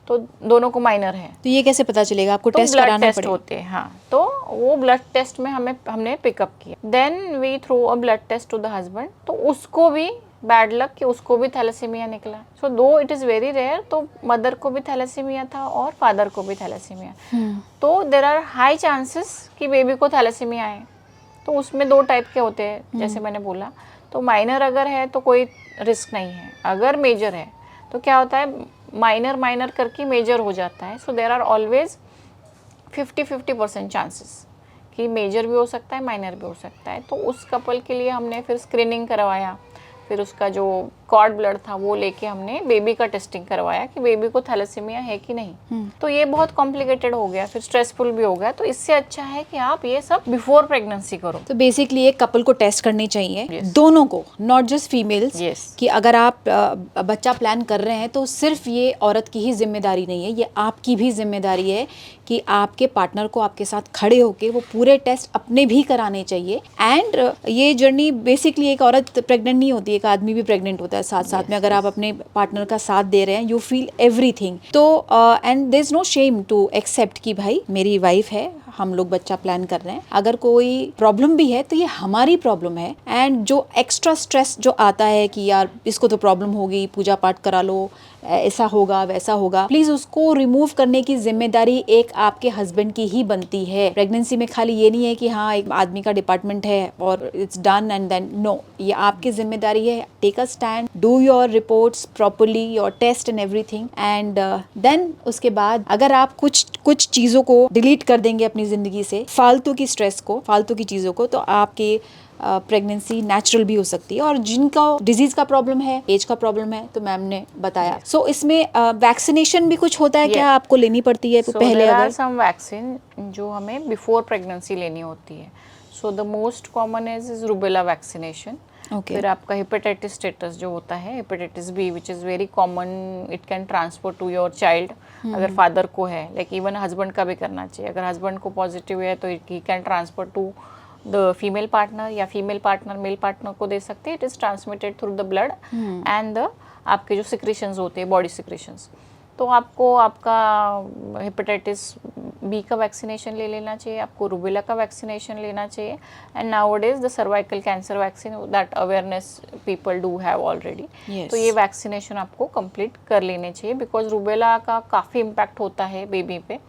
तो दोनों को माइनर है। तो ये कैसे पता चलेगा? आपको तो टेस्ट ब्लड कराना टेस्ट पड़ेगा? होते हैं, हाँ। तो वो ब्लड टेस्ट में हमने पिकअप किया। Then we threw a blood test to the husband, तो उसको भी बैड लक कि उसको भी थैलेसीमिया निकला। सो दो इट इज़ वेरी रेयर, तो मदर को भी थैलेसीमिया था और फादर को भी थैलेसीमिया। तो देर आर हाई चांसेस कि बेबी को थैलेसीमिया है। तो उसमें 2 टाइप के होते हैं, जैसे मैंने बोला। तो माइनर अगर है तो कोई रिस्क नहीं है। अगर मेजर है तो क्या होता है, माइनर करके मेजर हो जाता है। So there are always 50-50% chances कि मेजर भी हो सकता है, माइनर भी हो सकता है। तो उस कपल के लिए हमने फिर स्क्रीनिंग करवाया, फिर उसका जो कॉर्ड ब्लड था वो लेके हमने बेबी का टेस्टिंग करवाया कि बेबी को थैलेसीमिया है कि नहीं। तो ये बहुत कॉम्प्लिकेटेड हो गया, फिर स्ट्रेसफुल भी हो गया। तो इससे अच्छा है कि आप ये सब बिफोर प्रेगनेंसी करो। तो बेसिकली एक कपल को टेस्ट करनी चाहिए, Yes. दोनों को, नॉट जस्ट फीमेल्स। Yes. कि अगर आप बच्चा प्लान कर रहे हैं तो सिर्फ ये औरत की ही जिम्मेदारी नहीं है, ये आपकी भी जिम्मेदारी है कि आपके पार्टनर को आपके साथ खड़े होके वो पूरे टेस्ट अपने भी कराने चाहिए। एंड ये जर्नी बेसिकली एक औरत प्रेग्नेंट नहीं होती, एक आदमी भी प्रेग्नेंट होता है साथ साथ में। अगर आप अपने पार्टनर का साथ दे रहे हैं, यू फील एवरीथिंग। तो and there is no shame to accept कि भाई मेरी वाइफ है, हम लोग बच्चा प्लान कर रहे हैं। अगर कोई प्रॉब्लम भी है तो ये हमारी प्रॉब्लम है। एंड जो एक्स्ट्रा स्ट्रेस जो आता है कि यार इसको तो प्रॉब्लम होगी, पूजा पाठ करा लो, ऐसा होगा वैसा होगा, प्लीज उसको रिमूव करने की जिम्मेदारी एक आपके हस्बैंड की ही बनती है। प्रेगनेंसी में खाली ये नहीं है कि हाँ एक आदमी का डिपार्टमेंट है और it's done and then, no, ये आपकी जिम्मेदारी है। Take a stand, do your reports properly, your test and everything, and then उसके बाद अगर आप कुछ चीज़ों को डिलीट कर देंगे अपनी ज़िंदगी से, फालतू की स्ट्रेस को, फालतू की चीज़ों को, तो आपकी प्रेगनेंसी नेचुरल भी हो सकती है। और जिनका डिजीज़ का प्रॉब्लम है, एज का प्रॉब्लम है, तो मैम ने बताया। सो इसमें वैक्सीनेशन भी कुछ होता है क्या, आपको लेनी पड़ती है पहले? there are अगर some वैक्सीन जो हमें बिफोर प्रेगनेंसी लेनी होती है। So the most common is rubella vaccination. Okay. फिर आपका हेपेटाइटिस स्टेटस जो होता है, hepatitis B which is very common, it can transfer to your child. अगर फादर को है, लाइक इवन हस्बैंड का भी करना चाहिए। अगर हस्बैंड को पॉजिटिव है तो he can transfer to the female partner, या फीमेल पार्टनर मेल पार्टनर को दे सकते हैं। It is transmitted through the blood and the आपके जो सिक्रीशंस होते हैं, बॉडी सिक्रीशंस। तो आपको आपका हेपेटाइटिस बी का वैक्सीनेशन ले लेना चाहिए, आपको रूबेला का वैक्सीनेशन लेना चाहिए। And nowadays the cervical cancer vaccine, that awareness people do have already. तो ये वैक्सीनेशन आपको कंप्लीट कर लेने चाहिए, बिकॉज रूबेला का काफ़ी इम्पैक्ट होता है बेबी पे।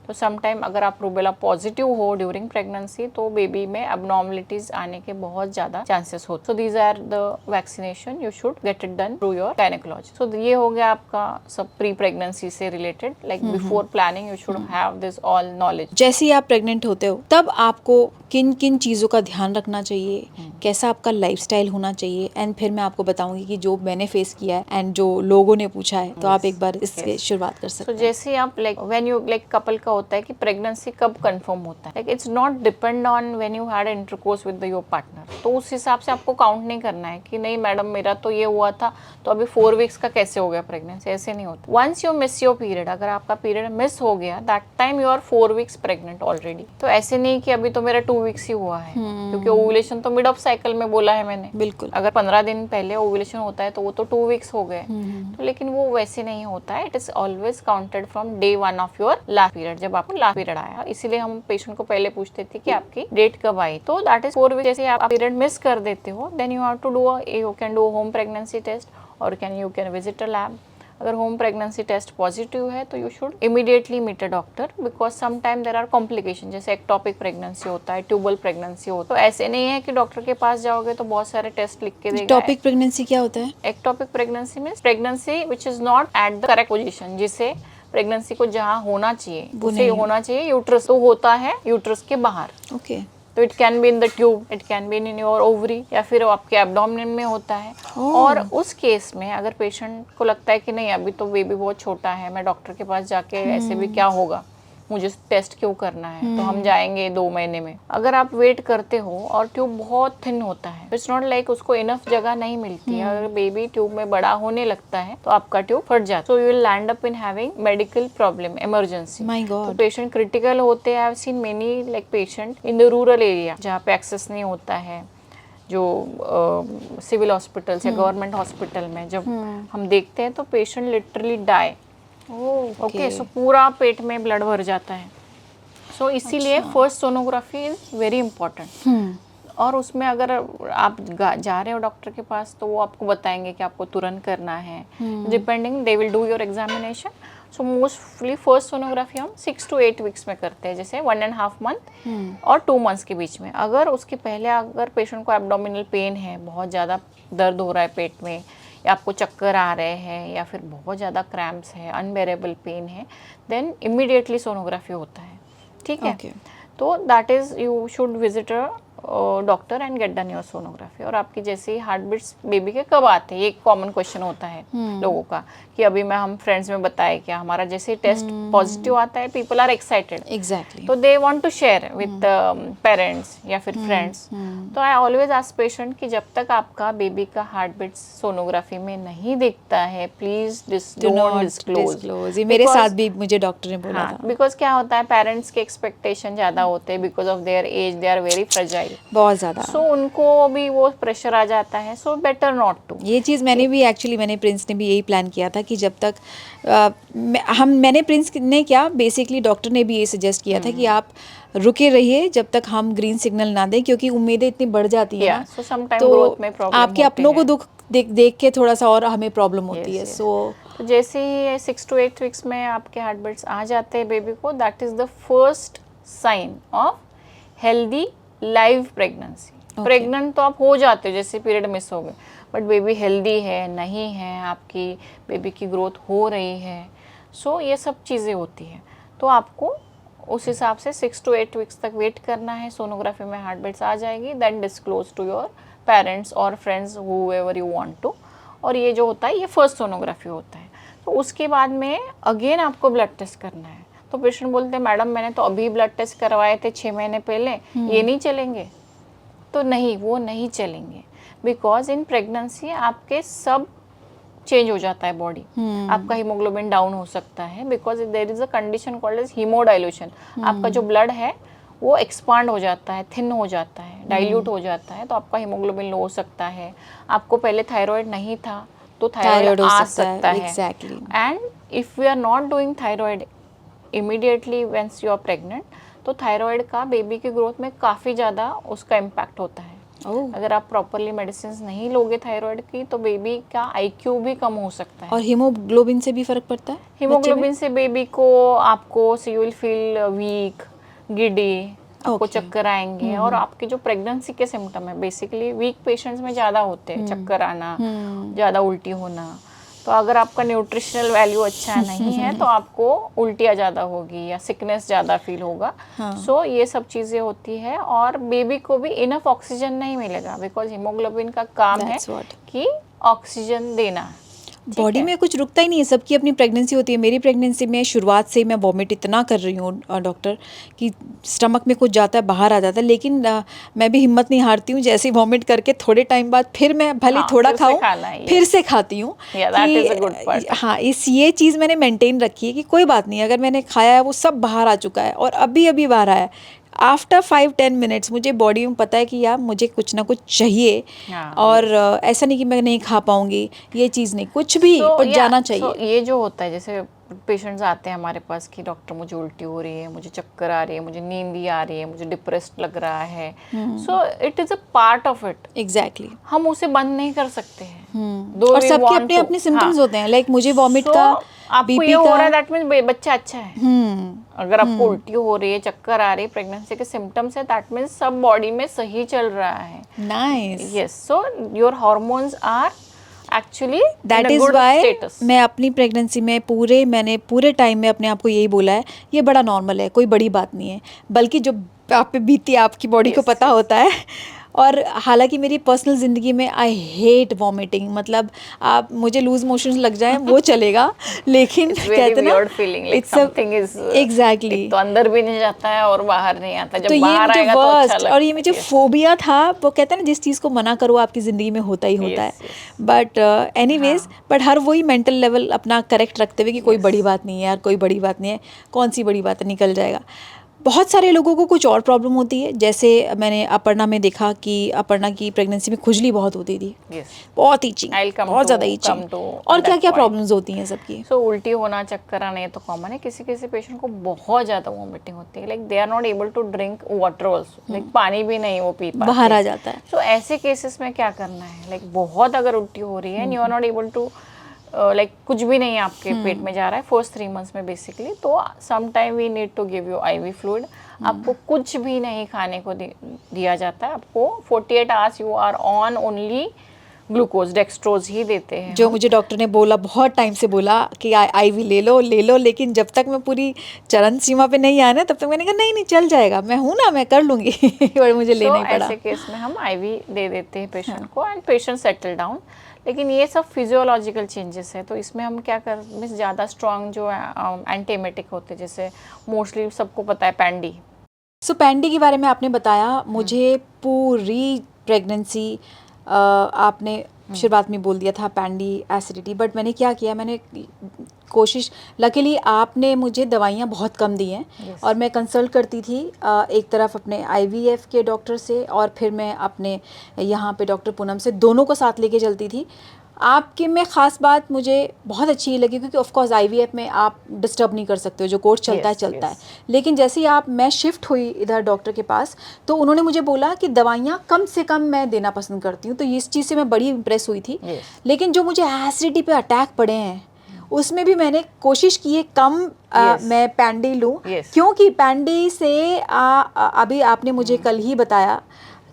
तो समटाइम अगर आप रूबेला पॉजिटिव हो ड्यूरिंग प्रेगनेंसी तो बेबी में अबनॉर्मलिटीज आने के बहुत ज़्यादा चांसेस होते। So these are the vaccination you should get it done through your gynaecologist. So ये हो गया आपका सब प्री प्रेगनेंसी से related, like before planning you should have this all knowledge. जैसे ही आप प्रेग्नेंट होते हो तब आपको किन किन चीज़ों का ध्यान रखना चाहिए, कैसा आपका लाइफस्टाइल होना चाहिए, एंड फिर मैं आपको बताऊंगी कि जो मैंने फेस किया है एंड जो लोगों ने पूछा है, तो आप एक बार इससे शुरुआत कर सकते हैं। जैसे ही आप like when you like couple का होता है कि प्रेगनेंसी कब कंफर्म होता है, like it's not depend on when you had intercourse with your partner. तो उस हिसाब से आपको काउंट नहीं करना है कि नहीं मैडम मेरा तो ये हुआ था तो अभी 4 वीक्स का कैसे हो गया प्रेगनेंसी, ऐसे नहीं होता। Once you miss your period, अगर आपका पीरियड मिस हो गया that time you are 4 weeks pregnant already. तो ऐसे नहीं कि अभी तो मेरा 2 वीक्स ही हुआ है, क्योंकि ओव्यूलेशन तो मिड ऑफ साइकिल में बोला है मैंने। बिल्कुल। अगर 15 दिन पहले ओव्यूलेशन होता है तो वो तो 2 वीक्स हो गए। तो लेकिन वो वैसे नहीं होता है, it is always counted from day 1 of your last period, जब आपको लास्ट पीरियड आया। इसीलिए हम पेशेंट को पहले पूछते थे कि आपकी डेट कब आई, तो दैट इज 4 वीक। जैसे आप पीरियड मिस कर देते हो then you have to do you can do home pregnancy test और you can visit a lab. अगर होम प्रेगनेंसी टेस्ट पॉजिटिव है तो you should immediately meet a doctor, because some time there are complication, जैसे ectopic pregnancy होता है, tubal pregnancy होता है। तो ऐसे नहीं है कि डॉक्टर के पास जाओगे तो बहुत सारे टेस्ट लिख के देगा। एक्टोपिक प्रेगनेंसी क्या होता है? Ectopic pregnancy means pregnancy which is not at the correct position, जिसे प्रेगनेंसी को जहाँ होना चाहिए उसे होना चाहिए यूट्रस, तो होता है यूट्रस के बाहर। ओके। तो it can be in the tube, it can be in your ovary, या फिर आपके एब्डोमेन में होता है। और उस केस में अगर पेशेंट को लगता है कि नहीं अभी तो बेबी बहुत छोटा है, मैं डॉक्टर के पास जाके ऐसे भी क्या होगा, मुझे टेस्ट क्यों करना है, तो हम जाएंगे 2 महीने में। अगर आप वेट करते हो और ट्यूब बहुत थिन होता है, इट्स नॉट लाइक उसको इनफ जगह नहीं मिलती है, अगर बेबी ट्यूब में बड़ा होने लगता है तो आपका ट्यूब फट जाता है। So you will land up in having medical problem, emergency. My God. तो पेशेंट क्रिटिकल होते हैं। आई have seen many like patient in the rural area जहाँ पे एक्सेस नहीं होता है, जो सिविल हॉस्पिटल्स या गवर्नमेंट हॉस्पिटल में जब हम देखते हैं तो पेशेंट लिटरली डाई। ओके, सो पूरा पेट में ब्लड भर जाता है। सो इसीलिए first sonography is very important. और उसमें अगर आप जा रहे हो डॉक्टर के पास तो वो आपको बताएंगे कि आपको तुरंत करना है, depending they will do your examination. So mostly first sonography हम 6 to 8 वीक्स में करते हैं, जैसे 1.5 मंथ और 2 मंथ्स के बीच में। अगर उसके पहले अगर पेशेंट को एब्डोमिनल पेन है, बहुत ज़्यादा दर्द हो रहा है पेट में, या आपको चक्कर आ रहे हैं, या फिर बहुत ज़्यादा क्रैम्प्स है, अनबेरेबल पेन है, देन इमीडिएटली सोनोग्राफी होता है। ठीक है, तो that is you should visit a doctor and get done your sonography. और आपकी जैसे ही हार्ट बीट्स बेबी के कब आते हैं, ये एक कॉमन क्वेश्चन होता है लोगों का कि अभी मैं हम फ्रेंड्स में बताए क्या हमारा जैसे टेस्ट पॉजिटिव आता है, पीपल आर एक्साइटेड। एग्जैक्टली। तो they want to share with parents या फिर फ्रेंड्स। तो आई ऑलवेज आस्क पेशेंट कि जब तक आपका बेबी का हार्ट बीट्स सोनोग्राफी में नहीं दिखता है, प्लीज डोंट डिस्क्लोज। ये मेरे साथ भी मुझे डॉक्टर ने बोला था। बिकॉज क्या होता है, पेरेंट्स के एक्सपेक्टेशन ज्यादा होते हैं, because of their age they are very fragile, बहुत ज्यादा। सो उनको भी वो प्रेशर आ जाता है। So better not to. ये चीज़ मैंने भी एक्चुअली मैंने प्रिंस ने भी यही प्लान किया था कि जब तक मैंने प्रिंस ने क्या बेसिकली डॉक्टर ने भी ये सजेस्ट किया था कि आप रुके रहिए जब तक हम ग्रीन सिग्नल ना दें, क्योंकि उम्मीदें इतनी बढ़ जाती हैं ना, तो आपके अपनों को दुख देख के थोड़ा सा और हमें प्रॉब्लम होती है। सो तो जैसे ही 6 to 8 वीक्स में आपके हार्ट बीट्स आ जाते हैं बेबी को, that is the first sign of healthy live pregnancy. Pregnant तो आप हो जाते हो जैसे पीरियड मिस हो गए, बट बेबी हेल्दी है नहीं है, आपकी बेबी की ग्रोथ हो रही है, सो ये सब चीज़ें होती हैं। तो आपको उस हिसाब से 6 to 8 वीक्स तक वेट करना है। सोनोग्राफी में हार्ट बीट्स आ जाएगी, then disclose to your parents और friends whoever you want to. और ये जो होता है ये फर्स्ट सोनोग्राफी होता है। तो उसके बाद में अगेन आपको ब्लड टेस्ट करना है। तो पेशेंट बोलते हैं मैडम मैंने तो अभी ब्लड टेस्ट करवाए थे 6 महीने पहले, ये नहीं चलेंगे। तो नहीं, वो नहीं चलेंगे, बिकॉज इन प्रेगनेंसी आपके सब चेंज हो जाता है बॉडी। आपका हीमोग्लोबिन डाउन हो सकता है because there is a condition called as haemodilution. आपका जो ब्लड है वो एक्सपांड हो जाता है, थिन हो जाता है, डाइल्यूट हो जाता है, तो आपका हीमोग्लोबिन लो हो सकता है। आपको पहले थायराइड नहीं था तो थायराइड आ सकता है। Exactly. And if we are not doing thyroid immediately whence you are pregnant, तो थायराइड का बेबी की ग्रोथ में काफ़ी ज़्यादा उसका इम्पैक्ट होता है। अगर आप प्रॉपरली मेडिसिन नहीं लोगे थायराइड की तो बेबी का आईक्यू भी कम हो सकता है। और हीमोग्लोबिन से भी फर्क पड़ता है? हीमोग्लोबिन से बेबी को आपको you will feel weak, giddy, आपको चक्कर आएंगे। और आपके जो प्रेगनेंसी के सिम्टम है बेसिकली वीक पेशेंट्स में ज़्यादा होते हैं, चक्कर आना, ज़्यादा उल्टी होना। तो अगर आपका न्यूट्रिशनल वैल्यू अच्छा नहीं है तो आपको उल्टियाँ ज़्यादा होगी या सिकनेस ज़्यादा फील होगा। सो ये सब चीज़ें होती है और बेबी को भी इनफ ऑक्सीजन नहीं मिलेगा बिकॉज हीमोग्लोबिन का काम है कि ऑक्सीजन देना। बॉडी में कुछ रुकता ही नहीं है, सबकी अपनी प्रेगनेंसी होती है। मेरी प्रेगनेंसी में शुरुआत से ही मैं वॉमिट इतना कर रही हूँ डॉक्टर कि स्टमक में कुछ जाता है, बाहर आ जाता है, लेकिन मैं भी हिम्मत नहीं हारती हूँ। जैसे ही वॉमिट करके थोड़े टाइम बाद फिर मैं भले थोड़ा खाऊं फिर से खाती हूँ कि हाँ, ये चीज़ मैंने मेंटेन रखी है कि कोई बात नहीं, अगर मैंने खाया है वो सब बाहर आ चुका है और अभी बाहर आया है। आफ्टर 5-10 मिनट्स मुझे बॉडी में पता है कि यार मुझे कुछ ना कुछ चाहिए। और ऐसा नहीं कि मैं नहीं खा पाऊंगी, ये चीज़ नहीं, कुछ भी पर जाना चाहिए। ये जो होता है जैसे पेशेंट्स आते हैं हमारे पास कि डॉक्टर मुझे उल्टी हो रही है, मुझे चक्कर आ रही है, मुझे नींद आ रही है, मुझे डिप्रेस्ड लग रहा है। So it is a part of it. Exactly. हम उसे बंद नहीं कर सकते हैं। और सबके अपने अपने सिम्टम्स होते हैं। लाइक मुझे वॉमिट का, आपको ये हो रहा है दैट मीन्स बच्चा अच्छा है। अगर आपको उल्टी हो रही है, चक्कर आ रही है, प्रेगनेंसी के सिम्टम्स है, दैट मीन्स सब बॉडी में सही चल रहा है। Nice. Yes, so your hormones are actually that is why मैं अपनी प्रेगनेंसी में मैंने पूरे टाइम में अपने आप को यही बोला है, ये बड़ा नॉर्मल है, कोई बड़ी बात नहीं है। बल्कि जो आप पे बीती आपकी बॉडी को पता होता है। और हालांकि मेरी पर्सनल ज़िंदगी में आई हेट वॉमिटिंग, मतलब आप मुझे लूज मोशंस लग जाए वो चलेगा, लेकिन कहते ना इट्स एग्जैक्टली, तो अंदर भी नहीं जाता है और बाहर नहीं आता, जब तो बाहर ये आएगा मुझे तो वर्स्ट अच्छा और ये मुझे फोबिया था। वो कहते हैं ना जिस चीज़ को मना करो आपकी ज़िंदगी में होता ही होता है। बट एनीवेज, बट हर वही मेंटल लेवल अपना करेक्ट रखते हुए कि कोई बड़ी बात नहीं है यार, कोई बड़ी बात नहीं है, कौन सी बड़ी बात है, निकल जाएगा। बहुत सारे लोगों को कुछ और प्रॉब्लम होती है, जैसे मैंने अपर्णा में देखा कि अपर्णा की प्रेगनेंसी में खुजली बहुत होती थी। बहुत ईचिंग, बहुत ज़्यादा ईचिंग। और क्या क्या प्रॉब्लम्स होती हैं सबकी? सो उल्टी होना, चक्कर आना, ये तो कॉमन है। किसी किसी पेशेंट को बहुत ज़्यादा वॉमिटिंग होती है, like they are not able to drink water also, like पानी भी नहीं वो पी पाते, बाहर आ जाता है। सो ऐसे केसेस में क्या करना है? लाइक बहुत अगर उल्टी हो रही है and you are not able to like कुछ भी नहीं आपके पेट में जा रहा है फर्स्ट 3 मंथ्स में बेसिकली, तो some time we need to give you IV fluid. आपको कुछ भी नहीं खाने को दिया जाता है। आपको 48 hours you are on only glucose, dextrose ही देते हैं। जो मुझे डॉक्टर ने बोला, बहुत टाइम से बोला कि IV ले लो, लेकिन जब तक मैं पूरी चरण सीमा पे नहीं आया ना तब तक मैंने कहा नहीं चल जाएगा, मैं हूँ ना, मैं कर लूँगी। और मुझे लेना ही पड़ा। ऐसे केस में हम IV दे देते हैं पेशेंट को एंड पेशेंट सेटल डाउन। लेकिन ये सब फिजियोलॉजिकल चेंजेस है, तो इसमें हम क्या कर मीन्स ज़्यादा स्ट्रॉन्ग जो एंटीएमेटिक होते हैं, जैसे मोस्टली सबको पता है पैंडी। सो पैंडी के बारे में आपने बताया। मुझे पूरी प्रेगनेंसी आपने शुरुआत में बोल दिया था पैंडी एसिडिटी, बट मैंने क्या किया, मैंने कोशिश, लकीली आपने मुझे दवाइयाँ बहुत कम दी हैं। और मैं कंसल्ट करती थी एक तरफ अपने IVF के डॉक्टर से और फिर मैं अपने यहाँ पे डॉक्टर पूनम से, दोनों को साथ लेके चलती थी। आपके में ख़ास बात मुझे बहुत अच्छी लगी क्योंकि ऑफ कोर्स IVF में आप डिस्टर्ब नहीं कर सकते हो, जो कोर्स चलता है चलता है। लेकिन जैसे ही मैं शिफ्ट हुई इधर डॉक्टर के पास, तो उन्होंने मुझे बोला कि दवाइयाँ कम से कम मैं देना पसंद करती हूँ, तो इस चीज़ से मैं बड़ी इम्प्रेस हुई थी। लेकिन जो मुझे एसिडिटी पे अटैक पड़े हैं उसमें भी मैंने कोशिश की है कम मैं पैंडी लूँ, क्योंकि पैंडी से अभी आपने मुझे कल ही बताया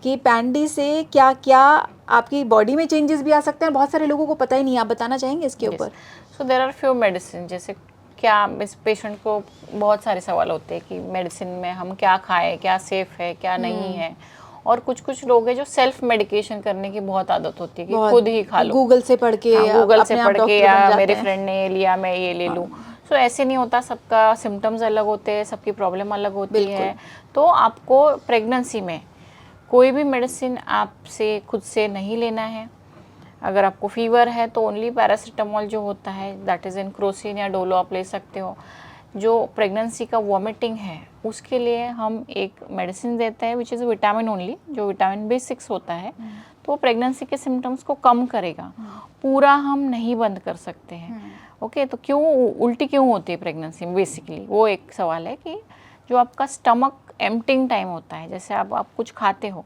कि पैंडी से क्या क्या आपकी बॉडी में चेंजेस भी आ सकते हैं, बहुत सारे लोगों को पता ही नहीं। आप बताना चाहेंगे इसके ऊपर? So there are few medicine, जैसे क्या इस पेशेंट को बहुत सारे सवाल होते हैं कि मेडिसिन में हम क्या खाएं, क्या सेफ है, क्या नहीं है। और कुछ लोग हैं जो सेल्फ मेडिकेशन करने की बहुत आदत होती है कि खुद ही खा लो, गूगल से पढ़ के, या मेरे फ्रेंड ने लिया मैं ये ले लूँ। सो ऐसे नहीं होता, सबका सिम्टम्स अलग होते हैं, सबकी प्रॉब्लम अलग होती है। तो आपको प्रेगनेंसी में कोई भी मेडिसिन आपसे खुद से नहीं लेना है। अगर आपको फीवर है तो ओनली पैरासीटामोल जो होता है दैट इज़ एनक्रोसिन या डोलो आप ले सकते हो। जो प्रेगनेंसी का वॉमिटिंग है उसके लिए हम एक मेडिसिन देते हैं विच इज़ विटामिन ओनली, जो विटामिन B6 होता है, तो वो प्रेगनेंसी के सिम्टम्स को कम करेगा। पूरा हम नहीं बंद कर सकते हैं। ओके, तो क्यों उल्टी क्यों होती है प्रेगनेंसी में, बेसिकली वो एक सवाल है कि जो आपका स्टमक एम्प्टिंग टाइम होता है, जैसे आप कुछ खाते हो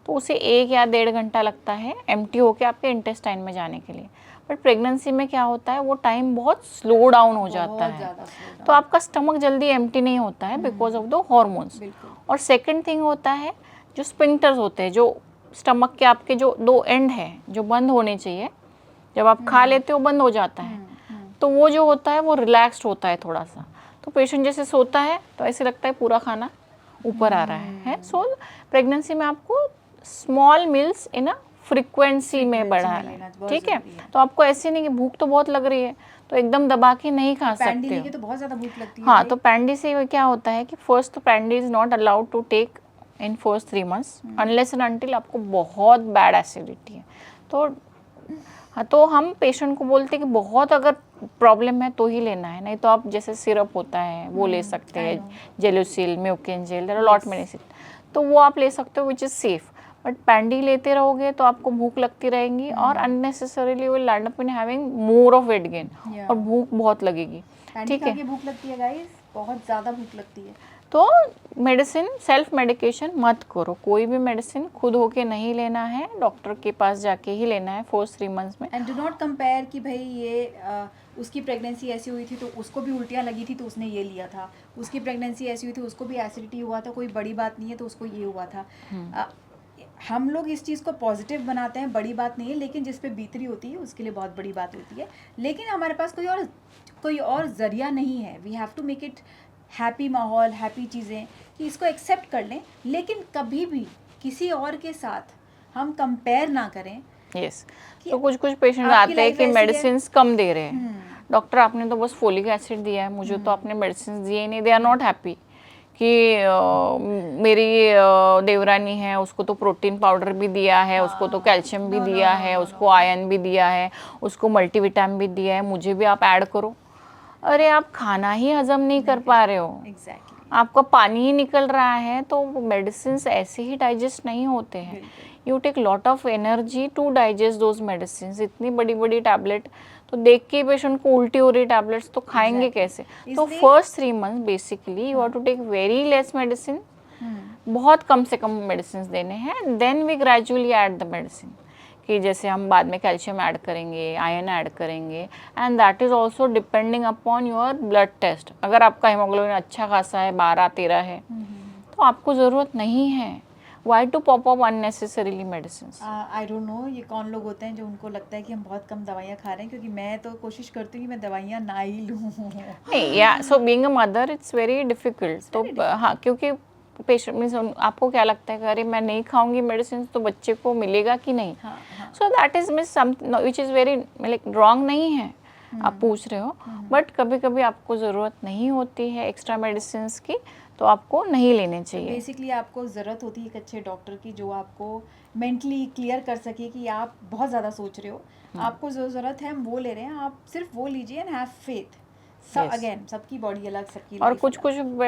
तो उसे 1 या 1.5 घंटा लगता है एम्प्टी होके आपके इंटेस्टाइन में जाने के लिए। बट प्रेगनेंसी में क्या होता है, वो टाइम बहुत स्लो डाउन हो जाता है, तो आपका स्टमक जल्दी एम्प्टी नहीं होता है बिकॉज ऑफ द हॉर्मोन्स। और सेकंड थिंग होता है जो स्पिंक्टर्स होते हैं, जो स्टमक के आपके जो 2 एंड है जो बंद होने चाहिए, जब आप खा लेते हो बंद हो जाता है, तो वो जो होता है वो रिलैक्स्ड होता है थोड़ा सा। तो पेशेंट जैसे सोता है तो ऐसे लगता है पूरा खाना ऊपर आ रहा है। सो प्रेगनेंसी में आपको स्मॉल मील्स इन अ फ्रिक्वेंसी में बढ़ा रहा है, ठीक है। तो आपको ऐसे नहीं कि भूख तो बहुत लग रही है तो एकदम दबा के नहीं खा सकते हो। तो बहुत ज़्यादा भूख लगती है। हाँ, तो पैंडी से क्या होता है कि फर्स्ट तो पैंडी is not allowed to take in first 3 months unless and until आपको बहुत बैड एसिडिटी है। तो हाँ, तो हम पेशेंट को बोलते हैं कि बहुत अगर प्रॉब्लम है तो ही लेना है, नहीं तो आप जैसे सिरप होता है वो ले सकते हैं, Gelusil, Mucaine gel, there are lot medicine, तो वो आप ले सकते हो विच इज़ सेफ। बट पैंडी लेते रहोगे तो आपको भूख लगती रहेगी और unnecessarily will land up in having more of weight gain, और भूख बहुत लगेगी, ठीक है। भूख लगती है गाइस, बहुत ज़्यादा भूख लगती है। तो मेडिसिन, सेल्फ मेडिकेशन मत करो, कोई भी मेडिसिन खुद होके नहीं लेना है, डॉक्टर के पास जाके ही लेना है फर्स्ट 3 months में। एंड डू नॉट कंपेयर कि भाई ये उसकी प्रेगनेंसी ऐसी हुई थी तो उसको भी उल्टियाँ लगी थी तो उसने ये लिया था, उसकी प्रेगनेंसी ऐसी हुई थी उसको भी एसिडिटी हुआ था, कोई बड़ी बात नहीं है तो उसको ये हुआ था। हम लोग इस चीज़ को पॉजिटिव बनाते हैं, बड़ी बात नहीं है, लेकिन जिस पे बीत रही होती है उसके लिए बहुत बड़ी बात होती है। लेकिन हमारे पास कोई और ज़रिया नहीं है। We have to make it happy माहौल, हैप्पी चीज़ें कि इसको एक्सेप्ट कर लें, लेकिन कभी भी किसी और के साथ हम कंपेयर ना करें। यस, तो कुछ पेशेंट आते हैं कि मेडिसिन कम दे रहे हैं, डॉक्टर आपने तो बस फोलिक एसिड दिया है, मुझे तो आपने मेडिसिन दिए ही नहीं, दे आर नॉट हैप्पी कि मेरी देवरानी है उसको तो प्रोटीन पाउडर भी दिया है, उसको तो कैल्शियम भी दिया है, उसको आयरन भी दिया है, उसको मल्टीविटामिन भी दिया है, मुझे भी आप ऐड करो। अरे आप खाना ही हजम नहीं कर पा रहे हो, आपका पानी ही निकल रहा है, तो मेडिसिन ऐसे ही डाइजेस्ट नहीं होते हैं। You take lot of energy to digest those medicine. इतनी बड़ी बड़ी टैबलेट तो देख के पेशेंट को उल्टी हो रही टैबलेट्स तो खाएंगे कैसे। तो first 3 months basically you have to take very less medicine, बहुत कम से कम मेडिसिन देने हैं, then we gradually add the medicine, कि जैसे हम बाद में कैल्शियम ऐड करेंगे, आयरन ऐड करेंगे, and that is also depending upon your blood test. अगर आपका हीमोग्लोबिन अच्छा खासा है, 12-13 है, तो आपको ज़रूरत नहीं है। Why to pop up unnecessarily medicine. I don't know ये कौन लोग होते हैं जो उनको लगता है कि हम बहुत कम दवाइयाँ खा रहे हैं, क्योंकि मैं तो कोशिश करती हूँ कि मैं दवाइयाँ ना ही लूँ। या so being a mother it's very difficult. तो हाँ, क्योंकि पेशेंट मीन्स आपको क्या लगता है कि अरे मैं नहीं खाऊंगी मेडिसिन तो बच्चे को मिलेगा कि नहीं, सो that is means something which is very like wrong नहीं है, आप पूछ रहे हो, बट कभी कभी आपको ज़रूरत नहीं होती है एक्स्ट्रा मेडिसिन की, तो आपको नहीं लेने चाहिए। बेसिकली आपको ज़रूरत होती है एक अच्छे डॉक्टर की जो आपको मेंटली क्लियर कर सके कि आप बहुत ज़्यादा सोच रहे हो, आपको जो ज़रूरत है हम वो ले रहे हैं, आप सिर्फ वो लीजिए एंड हैव फेथ। अगेन सबकी बॉडी अलग, सबकी और कुछ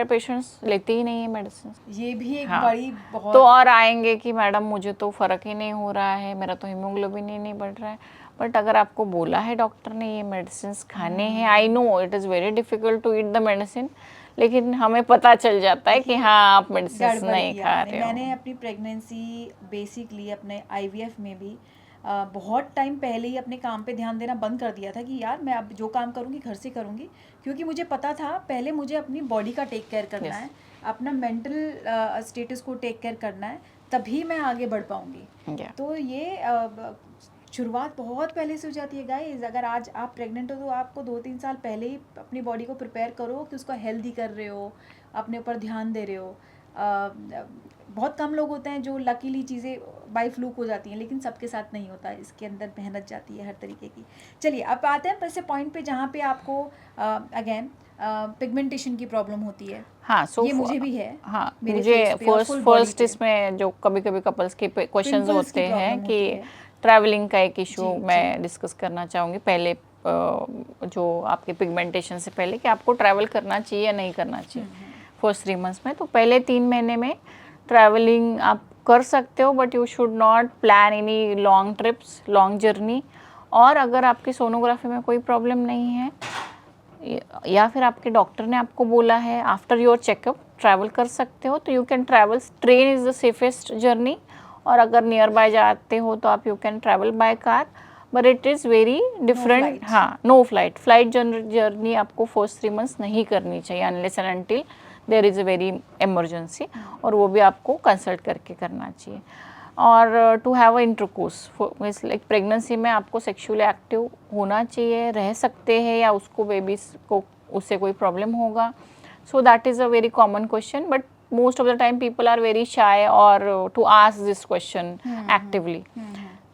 पेशेंट्स लेते ही नहीं है मेडिसिन, ये भी एक हाँ, बड़ी बहुत। तो और आएंगे कि मैडम मुझे तो फ़र्क ही नहीं हो रहा है, मेरा तो हीमोग्लोबिन ही नहीं बढ़ रहा है। बट अगर आपको बोला है डॉक्टर ने ये मेडिसिन खाने हैं, I know it is very difficult to eat the medicine, लेकिन हमें पता चल जाता है कि हाँ आप मेडिसिन नहीं खा रहे हो। मैंने अपनी प्रेगनेंसी बेसिकली अपने IVF में भी बहुत टाइम पहले ही अपने काम पे ध्यान देना बंद कर दिया था कि यार मैं अब जो काम करूँगी घर से करूँगी, क्योंकि मुझे पता था पहले मुझे अपनी बॉडी का टेक केयर करना है, अपना मेंटल स्टेटस को टेक केयर करना है, तभी मैं आगे बढ़ पाऊँगी। तो ये शुरुआत बहुत पहले से हो जाती है गाइस। अगर आज आप प्रेग्नेंट हो तो आपको 2-3 साल पहले ही अपनी बॉडी को प्रिपेयर करो कि उसको हेल्दी कर रहे हो, अपने ऊपर ध्यान दे रहे हो। बहुत कम लोग होते हैं जो लकीली चीज़ें बाई फ्लूक हो जाती हैं, लेकिन सबके साथ नहीं होता, इसके अंदर मेहनत जाती है हर तरीके की। चलिए अब आते हैं ऐसे पॉइंट पे जहाँ पे आपको अगेन पिगमेंटेशन की प्रॉब्लम होती है। हाँ, सो ये मुझे भी है। हाँ, मेरे मुझे face पे और full body फर्स्ट पे। इसमें जो कभी कभी कपल्स के क्वेश्चंस Pimples की होते हैं प्रॉब्लम होती कि है। ट्रैवलिंग का एक इशू जी, मैं डिस्कस करना चाहूँगी पहले, जो आपके पिगमेंटेशन से पहले, कि आपको ट्रैवल करना चाहिए या नहीं करना चाहिए फर्स्ट 3 मंथ्स में। तो पहले 3 महीने में ट्रैवलिंग आप कर सकते हो, but you should not plan any long trips, long journey. और अगर आपकी सोनोग्राफी में कोई प्रॉब्लम नहीं है या फिर आपके डॉक्टर ने आपको बोला है आफ्टर योर चेकअप ट्रैवल कर सकते हो, तो you can travel. Train is the safest journey. और अगर नियर बाय जाते हो तो आप you can travel by car, but it is very different. flight. हाँ, नो फ्लाइट जर्नी आपको फर्स्ट 3 मंथ्स नहीं करनी चाहिए unless and until there is a very emergency, और वो भी आपको कंसल्ट करके करना चाहिए। और to have a intercourse means like pregnancy में आपको सेक्सुअली एक्टिव होना चाहिए, रह सकते हैं, या उसको बेबीज को उससे कोई प्रॉब्लम होगा। So that is a very common question, but most of the time people are very shy और to ask this question actively.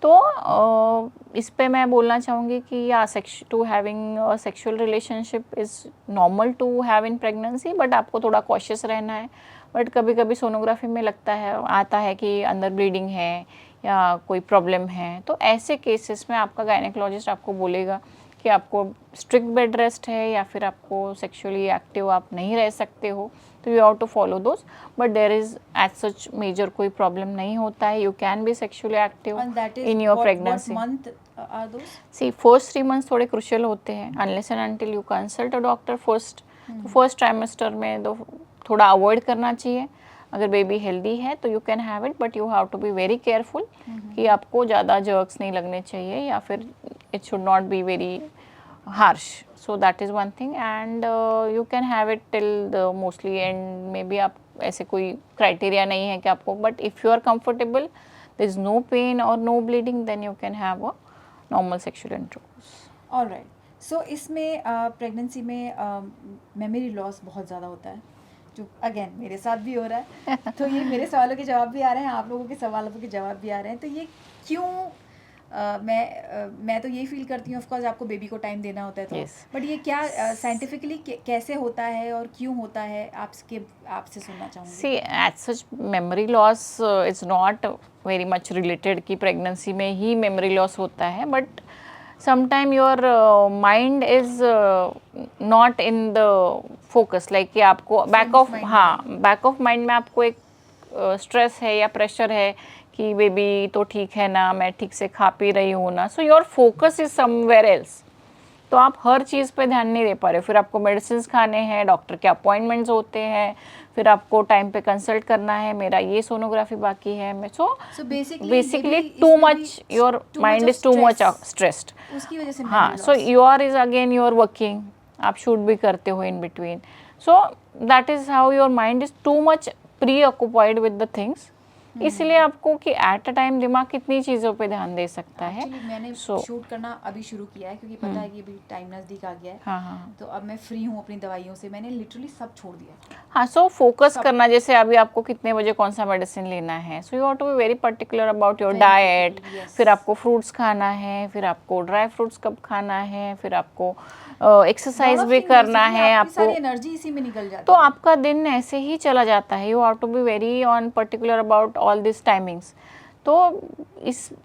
तो इस पे मैं बोलना चाहूँगी कि या to having sexual relationship is normal to have in pregnancy, but आपको थोड़ा कॉशियस रहना है। बट कभी कभी सोनोग्राफी में लगता है, आता है कि अंदर ब्लीडिंग है या कोई प्रॉब्लम है, तो ऐसे केसेस में आपका गायनेकोलॉजिस्ट आपको बोलेगा कि आपको स्ट्रिक्ट बेड रेस्ट है या फिर आपको सेक्सुअली एक्टिव आप नहीं रह सकते हो, तो you have to follow those. But there is as such major कोई प्रॉब्लम नहीं होता है, you can be sexually active in your pregnancy. See first 3 months थोड़े क्रुशियल होते हैं unless and until you consult a doctor first. तो first trimester में तो थोड़ा अवॉइड करना चाहिए। अगर बेबी हेल्दी है तो you can have it, but you have to be very careful कि आपको ज़्यादा जर्क्स नहीं लगने चाहिए या फिर it should not be very harsh. So that is one thing, and you can have it till the mostly end. Maybe आप ऐसे कोई क्राइटेरिया नहीं है कि आपको, but if you are comfortable, there is no pain और no bleeding, then you can have a normal sexual intercourse. Alright. So इसमें pregnancy में मेमोरी लॉस बहुत ज़्यादा होता है, जो अगेन मेरे साथ भी हो रहा है। तो ये मेरे सवालों के जवाब भी आ रहे हैं, आप लोगों के सवालों के जवाब भी आ रहे हैं। तो ये क्यों? मैं तो यही फील करती हूँ, ऑफ कोर्स आपको बेबी को टाइम देना होता है तो, Yes. बट ये क्या साइंटिफिकली कैसे होता है और क्यों होता है, आपसे सुनना चाहूँगी। See as such memory loss is not very much related कि प्रेगनेंसी में ही मेमोरी लॉस होता है, but sometime your mind is not in the focus, like कि आपको बैक ऑफ, हाँ, बैक ऑफ माइंड में आपको एक स्ट्रेस है या प्रेशर है कि बेबी तो ठीक है ना, मैं ठीक से खा पी रही हूँ ना, so your focus is somewhere else. तो आप हर चीज़ पे ध्यान नहीं दे पा रहे हो। फिर आपको मेडिसिन खाने हैं, डॉक्टर के अपॉइंटमेंट्स होते हैं, फिर आपको टाइम पे कंसल्ट करना है, मेरा ये सोनोग्राफी बाकी है। मैं so basically too much, your mind is too much stressed, उसकी वजह से हाँ। So your is again your working, आप शूट भी करते हो in between, so that is how your mind is too much pre occupied with the things. इसलिए आपको कि एट अ टाइम दिमाग कितनी चीज़ों पे ध्यान दे सकता है। मैंने शूट करना अभी शुरू किया है क्योंकि पता है कि अभी टाइम नज़दीक आ गया है। हाँ। तो अब मैं फ्री हूँ अपनी दवाइयों से, मैंने लिटरली सब छोड़ दिया। हाँ, सो फोकस करना, जैसे अभी आपको कितने बजे कौन सा मेडिसिन लेना है, so you have to be very particular about your diet. फिर आपको फ्रूट्स खाना है, फिर आपको ड्राई फ्रूट्स कब खाना है, फिर आपको एक्सरसाइज भी करना है, आपको एनर्जी इसी में निकल जाती है, तो आपका दिन ऐसे ही चला जाता है। You have to be very on particular about all this timings. तो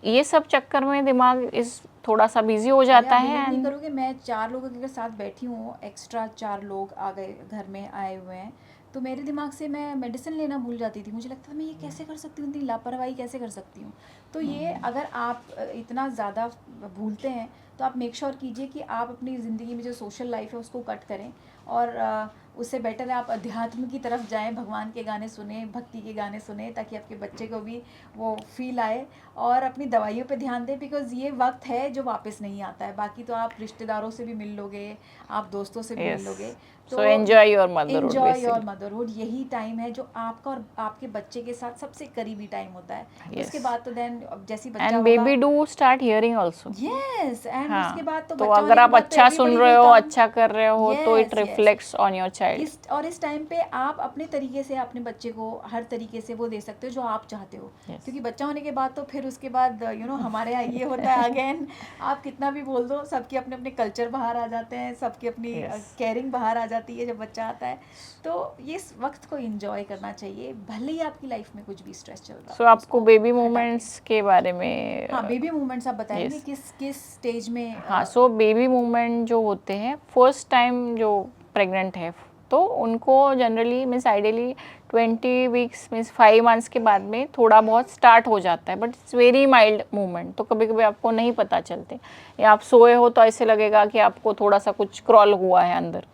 ये सब चक्कर में दिमाग इस थोड़ा सा बिजी हो जाता है। नहीं करोगे, मैं 4 लोगों के साथ बैठी हूँ, एक्स्ट्रा 4 लोग आ गए, घर में आए हुए हैं, तो मेरे दिमाग से मैं मेडिसिन लेना भूल जाती थी। मुझे लगता था मैं ये कैसे कर सकती हूँ, इतनी लापरवाही कैसे कर सकती हूँ। तो ये अगर आप इतना ज़्यादा भूलते हैं तो आप मेक श्योर कीजिए कि आप अपनी ज़िंदगी में जो सोशल लाइफ है उसको कट करें, और उससे बेटर है आप अध्यात्म की तरफ जाएं, भगवान के गाने सुने, भक्ति के गाने सुने, ताकि आपके बच्चे को भी वो फील आए, और अपनी दवाइयों पे ध्यान दें, बिकॉज ये वक्त है जो वापस नहीं आता है। बाकी तो आप रिश्तेदारों से भी मिल लोगे, आप दोस्तों से भी मिल लोगे, तो एंजॉय योर मदरहुड। यही टाइम है जो आपका और आपके बच्चे के साथ सबसे करीबी टाइम होता है। उसके बाद तो देन जैसी बच्चा and baby do start hearing also. Yes, and उसके बाद तो अगर आप अच्छा सुन रहे हो, अच्छा कर रहे हो, तो it reflects on your child. और इस टाइम पे आप अपने तरीके से अपने बच्चे को हर तरीके से वो दे सकते हो जो आप चाहते हो. Yes. क्योंकि बच्चा होने के बाद तो फिर उसके बाद हमारे यहाँ ये होता है अगेन, आप कितना भी बोल दो, सबके अपने अपने कल्चर बाहर आ जाते हैं, सबकी अपनी Yes. केयरिंग बाहर आ जाती है जब बच्चा आता है. तो ये इस वक्त को एंजॉय करना चाहिए, भले ही आपकी लाइफ में कुछ भी स्ट्रेस चल रहा So हो. आपको उसको बेबी हटा के. मोमेंट्स के बारे में हाँ, बेबी मूवमेंट्स आप बताएंगे Yes. किस किस स्टेज में. हाँ, सो बेबी मूवमेंट जो होते हैं फर्स्ट टाइम जो प्रेग्नेंट है तो उनको generally means ideally 20 weeks means 5 months के बाद में थोड़ा बहुत स्टार्ट हो जाता है, but it's very mild movement. तो कभी कभी आपको नहीं पता चलते, या आप सोए हो तो ऐसे लगेगा कि आपको थोड़ा सा कुछ क्रॉल हुआ है अंदर.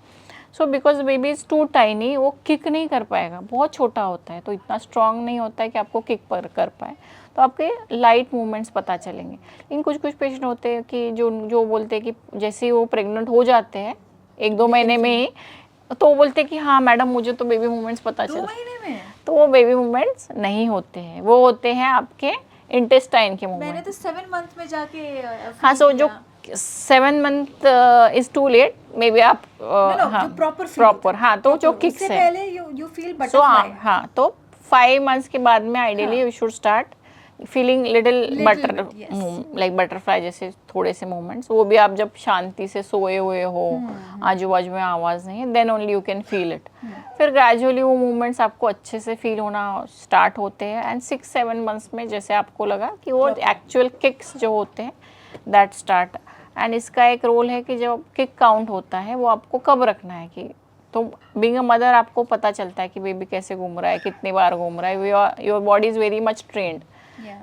So because baby is too tiny, वो किक नहीं कर पाएगा, बहुत छोटा होता है तो इतना स्ट्रांग नहीं होता है कि आपको किक पर कर पाए. तो आपके लाइट मूवमेंट्स पता चलेंगे. लेकिन कुछ कुछ पेशेंट होते हैं कि जो बोलते हैं कि जैसे ही वो प्रेग्नेंट हो जाते हैं 1-2 महीने में ही, तो वो बोलते हैं कि हाँ मैडम मुझे तो बेबी मूवमेंट्स पता 2 चल. महीने में. तो वो बेबी मूवमेंट्स नहीं होते हैं, वो होते हैं आपके इंटेस्टाइन के मैंने मूवमेंट. तो 7 मंथ में जाके हाँ, सो जो 7 month is too late, maybe आप हाँ जो प्रॉपर हाँ, तो जो किक्स उससे है. पहले यू फील सो बटरफ्लाई. हाँ, तो 5 मंथ्स के बाद में आइडियली हाँ. You should start feeling little butter bit, yes. Like butterfly जैसे थोड़े से मूवमेंट्स. वो भी आप जब शांति से सोए हुए हो, आजू बाजू में आवाज़ नहीं है, then only you can feel it. फिर ग्रेजुअली वो मूवमेंट्स आपको अच्छे से फील होना स्टार्ट होते हैं. एंड 6-7 मंथ्स में जैसे आपको लगा कि वो एक्चुअल किक्स जो होते हैं दैट स्टार्ट. एंड इसका एक रोल है कि जब किक काउंट होता है वो आपको कब रखना है, कि तो बीइंग अ मदर आपको पता चलता है कि बेबी कैसे घूम रहा है, कितनी बार घूम रहा है. Your body is very much trend.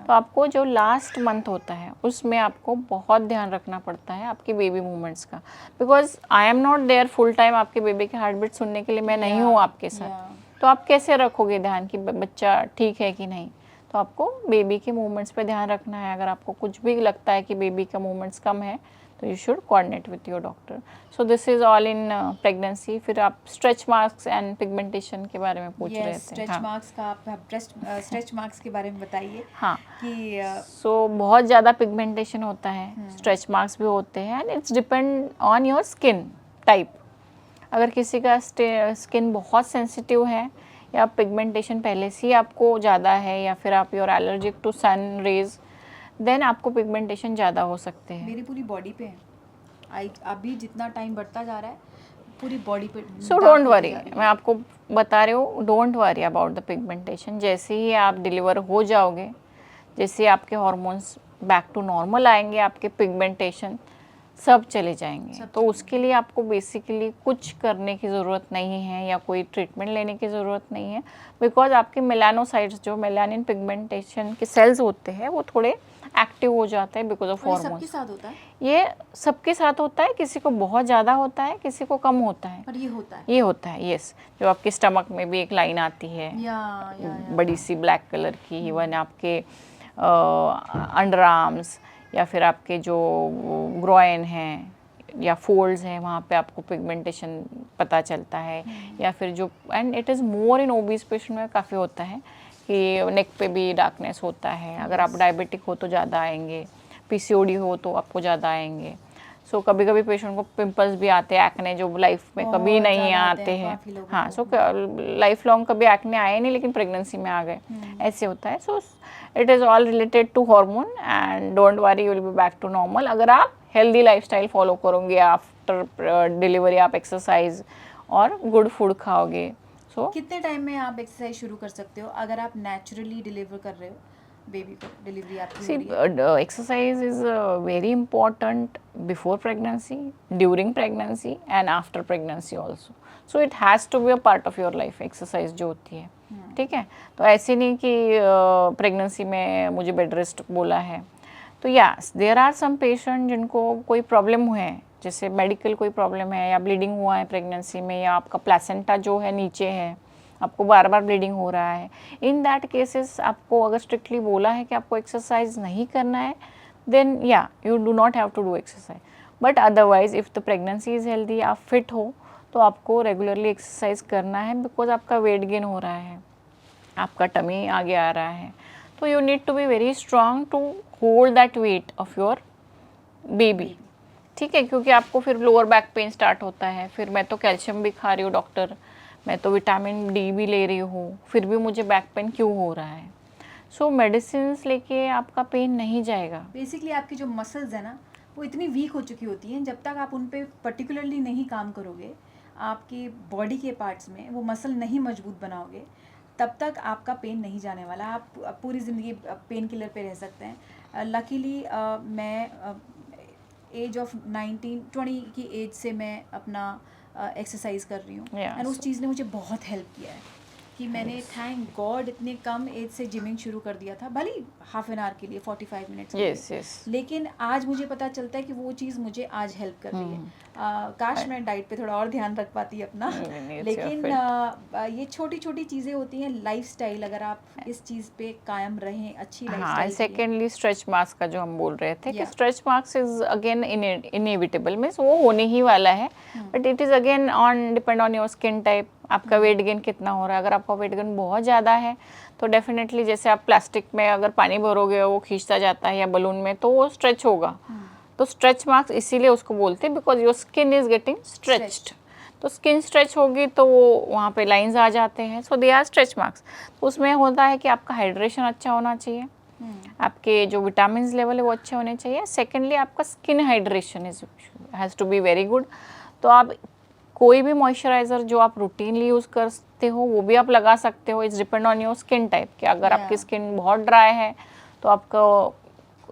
तो आपको जो लास्ट मंथ होता है उसमें आपको बहुत ध्यान रखना पड़ता है आपकी बेबी मूवमेंट्स का. Because I am not there full time आपके बेबी के हार्ट बीट सुनने के लिए, मैं नहीं हूँ आपके साथ. तो आप कैसे रखोगे ध्यान कि बच्चा ठीक है कि नहीं. तो आपको बेबी के मूवमेंट्स पे ध्यान रखना है. अगर आपको कुछ भी लगता है कि बेबी का मूवमेंट्स कम है तो you should coordinate with your doctor. So this is all in pregnancy. फिर आप स्ट्रेच मार्क्स एंड पिगमेंटेशन के बारे में पूछ रहे थे. स्ट्रेच मार्क्स का आप स्ट्रेच मार्क्स के बारे में बताइए. हाँ, कि सो बहुत ज़्यादा पिगमेंटेशन होता है, स्ट्रेच मार्क्स भी होते हैं, and it's depend on your skin type. अगर किसी का स्किन बहुत सेंसिटिव है या पिगमेंटेशन पहले से ही आपको ज़्यादा है, या फिर आप your allergic to sun rays, then आपको पिगमेंटेशन ज़्यादा हो सकते हैं. मेरी पूरी बॉडी पे है. अभी जितना टाइम बढ़ता जा रहा है पूरी बॉडी पे. सो डोंट वरी, मैं आपको बता रही हूँ, don't worry about the pigmentation. जैसे ही आप डिलीवर हो जाओगे, जैसे ही आपके हॉर्मोन्स बैक टू नॉर्मल आएंगे, आपके पिगमेंटेशन सब चले जाएंगे. तो उसके लिए आपको बेसिकली कुछ करने की ज़रूरत नहीं है या कोई ट्रीटमेंट लेने की ज़रूरत नहीं है. बिकॉज आपके मेलानोसाइट्स जो मेलानिन पिगमेंटेशन के सेल्स होते हैं वो थोड़े एक्टिव हो जाते हैं बिकॉज ऑफ हॉर्मोन्स. सबके साथ होता है. ये सबके साथ होता है, किसी को बहुत ज़्यादा होता है, किसी को कम होता है. पर ये होता है. यस. जो आपके स्टमक में भी एक लाइन आती है बड़ी सी ब्लैक कलर की, इवन आपके अंडर आर्म्स या फिर आपके जो ग्रोइन हैं या फोल्ड्स हैं, वहाँ पे आपको पिगमेंटेशन पता चलता है. या फिर जो and it is more in obese patient में काफ़ी होता है कि नेक पे भी डार्कनेस होता है. अगर आप डायबिटिक हो तो ज़्यादा आएंगे, पीसीओडी हो तो आपको ज़्यादा आएंगे. सो कभी कभी पेशेंट को पिंपल्स भी आते हैं, एक्ने जो लाइफ में कभी नहीं आते हैं. हाँ, सो लाइफ लॉन्ग कभी एक्ने आए नहीं लेकिन प्रेगनेंसी में आ गए, ऐसे होता है. So it is all related to hormone and don't worry, you will be back to normal. अगर आप हेल्दी लाइफस्टाइल फॉलो करोगे, आफ्टर डिलीवरी आप एक्सरसाइज और गुड फूड खाओगे. सो कितने टाइम में आप एक्सरसाइज शुरू कर सकते हो अगर आप नेचुरली डिलीवर कर रहे हो बेबी को, डिलीवरी आपकी हो रही है? Exercise is very important before pregnancy, during pregnancy and after pregnancy also. So it has to be a part of your life exercise जो होती है. ठीक है, तो ऐसे नहीं कि प्रेगनेंसी में मुझे बेड रेस्ट बोला है. तो yes, there are some patient जिनको कोई प्रॉब्लम है, जैसे मेडिकल कोई प्रॉब्लम है या ब्लीडिंग हुआ है प्रेगनेंसी में, या आपका प्लेसेंटा जो है नीचे है, आपको बार बार ब्लीडिंग हो रहा है. इन दैट केसेस आपको अगर स्ट्रिक्टली बोला है कि आपको एक्सरसाइज नहीं करना है, देन या you do not have to do exercise. But otherwise if the pregnancy is healthy, आप फिट हो, तो आपको रेगुलरली एक्सरसाइज करना है. बिकॉज आपका वेट गेन हो रहा है, आपका टमी आगे आ रहा है, तो you need to be very strong to hold that weight of your baby. ठीक है, क्योंकि आपको फिर लोअर बैक पेन स्टार्ट होता है, फिर मैं तो कैल्शियम भी खा रही हूँ डॉक्टर, मैं तो विटामिन डी भी ले रही हूँ, फिर भी मुझे बैक पेन क्यों हो रहा है? सो मेडिसिन लेके आपका पेन नहीं जाएगा। बेसिकली आपकी जो मसल्स है ना वो इतनी वीक हो चुकी होती हैं, जब तक आप उन पे पर्टिकुलरली नहीं काम करोगे, आपकी बॉडी के पार्ट्स में वो मसल नहीं मजबूत बनाओगे, तब तक आपका पेन नहीं जाने वाला। आप पूरी ज़िंदगी पेन किलर पे रह सकते हैं। लकीली मैं एज ऑफ 19-20 की एज से मैं अपना एक्सरसाइज कर रही हूँ, Yeah, एंड उस so- चीज़ ने मुझे बहुत हेल्प किया है कि मैंने थैंक गॉड इतने कम एज से जिमिंग शुरू कर दिया था, भले हाफ एन आवर के लिए, 45 मिनट्स के Yes, लिए, yes. लेकिन आज मुझे पता चलता है कि वो चीज़ मुझे आज हेल्प कर रही है। काश मैं डाइट पे थोड़ा और ध्यान रख पाती अपना, it's your लेकिन fault. ये छोटी छोटी चीज़ें होती हैं। लाइफस्टाइल, अगर आप इस चीज़ पे कायम रहें, अच्छी हाँ, लाइफस्टाइल सेकेंडली स्ट्रेच मार्क्स का जो हम बोल रहे थे कि Yeah. Stretch marks is again inevitable, means वो होने ही वाला है, but it is again on depend on your skin type, आपका वेट गेन कितना हो रहा है। अगर आपका वेट गेन बहुत ज़्यादा है तो डेफिनेटली जैसे आप प्लास्टिक में अगर पानी भरोगे वो खींचता जाता है, या बलून में, तो वो स्ट्रेच होगा। तो स्ट्रेच मार्क्स इसीलिए उसको बोलते हैं because your skin is getting stretched. तो स्किन स्ट्रेच होगी तो वो वहाँ पे लाइंस आ जाते हैं, so they are stretch marks. तो उसमें होता है कि आपका हाइड्रेशन अच्छा होना चाहिए, आपके जो विटामिन लेवल है वो अच्छे होने चाहिए। सेकेंडली आपका skin hydration is has to be very good. तो आप कोई भी मॉइस्चराइज़र जो आप रूटीनली यूज़ करते हो वो भी आप लगा सकते हो। It's depend on your skin type, कि अगर आपकी स्किन बहुत ड्राई है तो आपको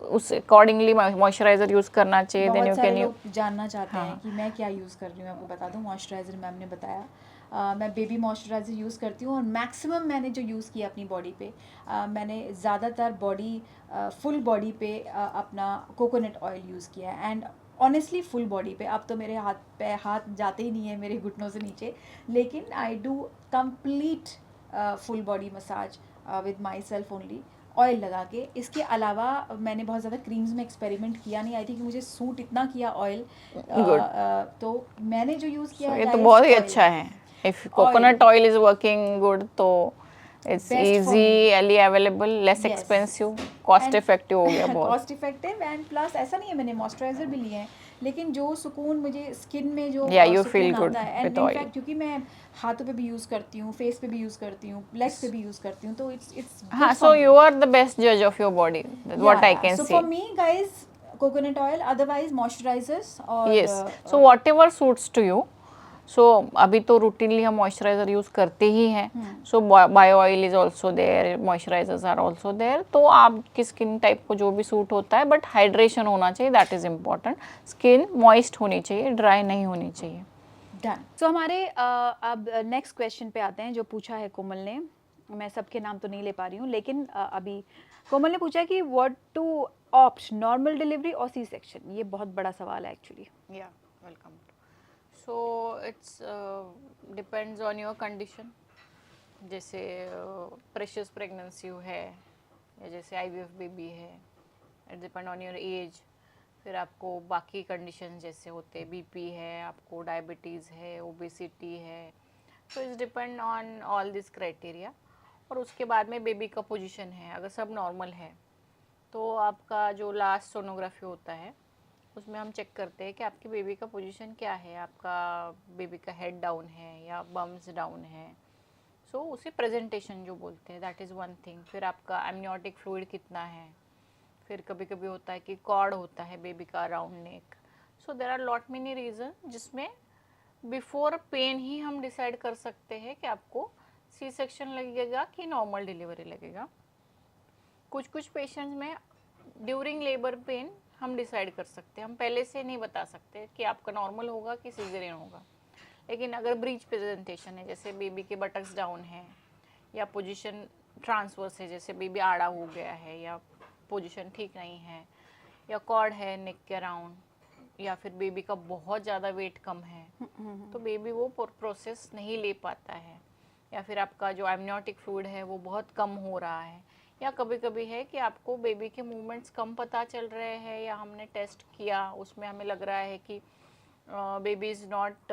उस अकॉर्डिंगली मॉइस्चराइज़र यूज़ करना चाहिए। देन यू बहुत सारे कैन लोग जानना चाहते हैं हाँ। कि मैं क्या यूज़ कर रही हूँ। आपको बता दूँ, मॉइस्चराइज़र मैम ने बताया, मैं बेबी मॉइस्चराइज़र यूज़ करती हूँ, और मैक्सिमम मैंने जो यूज़ किया अपनी बॉडी पे, मैंने ज़्यादातर बॉडी फुल बॉडी पे अपना कोकोनट ऑयल यूज़ किया है। एंड ऑनेस्टली फुल बॉडी पे, अब तो मेरे हाथ जाते ही नहीं है मेरे घुटनों से नीचे, लेकिन I do complete full body massage with my self only, oil लगा के। इसके अलावा मैंने बहुत ज़्यादा क्रीम्स में एक्सपेरिमेंट किया नहीं, आई थिंक मुझे सूट इतना किया ऑयल। तो मैंने जो यूज़ किया ये तो guys, बहुत ही oil, अच्छा है। If coconut oil is working good तो it's Best for easily available, less Yes. Expensive, cost And effective हो गया बहुत। कॉस्ट इफेक्टिव, एंड प्लस ऐसा नहीं है मैंने मॉइस्चराइज़र भी लिए हैं, लेकिन जो सुकून मुझे स्किन में जो Yeah, you सुकून feel good आता है, एंड with oil. इनफैक्ट क्योंकि मैं हाथों पे भी यूज़ करती हूँ, फेस पे भी यूज़ करती हूँ, लेग्स पे भी यूज़ करती हूँ, तो इट्स हाँ, so you are the best जज of your body, what I can so see. For me guys, coconut oil, otherwise moisturisers और yes, so whatever suits to you. So अभी तो रूटीनली हम moisturiser use करते ही हैं, so bio oil is also there, moisturisers are also there. तो आपकी skin type को जो भी सूट होता है, बट हाइड्रेशन होना चाहिए, that is important. Skin moist होनी चाहिए, ड्राई नहीं होनी चाहिए। डन। सो हमारे अब नेक्स्ट क्वेश्चन पे आते हैं, जो पूछा है कोमल ने। मैं सबके नाम तो नहीं ले पा रही हूँ, लेकिन अभी कोमल ने पूछा है कि what to opt, normal delivery और सी सेक्शन। ये बहुत बड़ा सवाल है एक्चुअली। या welcome. So it's depends on your condition. जैसे प्रेशियस प्रेगनेंसी है, या जैसे आईवीएफ बेबी है, it depend on your as. फिर आपको बाकी कंडीशन जैसे होते हैं, बीपी है, आपको डायबिटीज़ है, ओबेसिटी है, तो it's depend on all this criteria. और उसके बाद में बेबी का पोजीशन है, अगर सब नॉर्मल है तो आपका जो लास्ट सोनोग्राफी होता है उसमें हम चेक करते हैं कि आपकी बेबी का पोजीशन क्या है, आपका बेबी का हेड डाउन है या बम्स डाउन है। सो उसे प्रेजेंटेशन जो बोलते हैं, दैट इज़ वन थिंग। फिर आपका एमनियोटिक फ्लूइड कितना है, फिर कभी कभी होता है कि कॉर्ड होता है बेबी का around neck. So there are lot many reason जिसमें बिफोर पेन ही हम डिसाइड कर सकते हैं कि आपको सी सेक्शन लगेगा कि नॉर्मल डिलीवरी लगेगा। कुछ कुछ पेशेंट्स में ड्यूरिंग लेबर पेन हम डिसाइड कर सकते हैं, हम पहले से नहीं बता सकते कि आपका नॉर्मल होगा कि सीजरियन होगा। लेकिन अगर ब्रीच प्रेजेंटेशन है, जैसे बेबी के बटक्स डाउन है, या पोजीशन ट्रांसवर्स है, जैसे बेबी आड़ा हो गया है, या पोजीशन ठीक नहीं है, या कॉर्ड है नेक के अराउंड, या फिर बेबी का बहुत ज़्यादा वेट कम है, तो बेबी वो प्रोसेस नहीं ले पाता है, या फिर आपका जो एमनियोटिक फ्लूइड है वो बहुत कम हो रहा है, या कभी कभी है कि आपको बेबी के मूवमेंट्स कम पता चल रहे हैं, या हमने टेस्ट किया उसमें हमें लग रहा है कि बेबी इज़ नॉट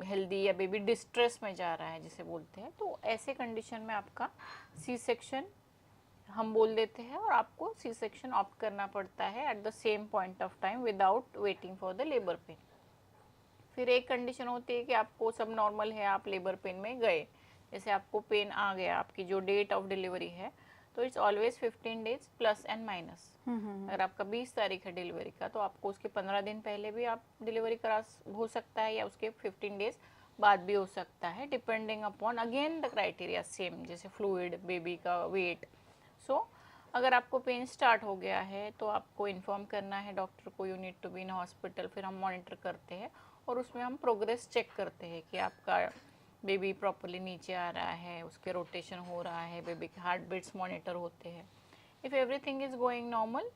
हेल्दी, या बेबी डिस्ट्रेस में जा रहा है जिसे बोलते हैं। तो ऐसे कंडीशन में आपका सी सेक्शन हम बोल देते हैं और आपको सी सेक्शन ऑप्ट करना पड़ता है at the same point of time without waiting for the labour pain. फिर एक कंडीशन होती है कि आपको सब नॉर्मल है, आप लेबर पेन में गए, जैसे आपको पेन आ गया, आपकी जो डेट ऑफ डिलीवरी है, तो it's always 15 days plus and minus. अगर आपका 20 तारीख है डिलीवरी का, तो आपको उसके 15 दिन पहले भी आप डिलीवरी करा हो सकता है, या उसके 15 डेज बाद भी हो सकता है, depending upon again the criteria same, जैसे फ्लूइड, बेबी का वेट। सो अगर आपको पेन स्टार्ट हो गया है तो आपको इन्फॉर्म करना है डॉक्टर को, you need to be in hospital. फिर हम मॉनिटर करते हैं और उसमें हम प्रोग्रेस चेक करते हैं कि आपका बेबी प्रॉपरली नीचे आ रहा है, उसके रोटेशन हो रहा है, बेबी के हार्ट बीट्स मॉनिटर होते हैं। If everything is going normal,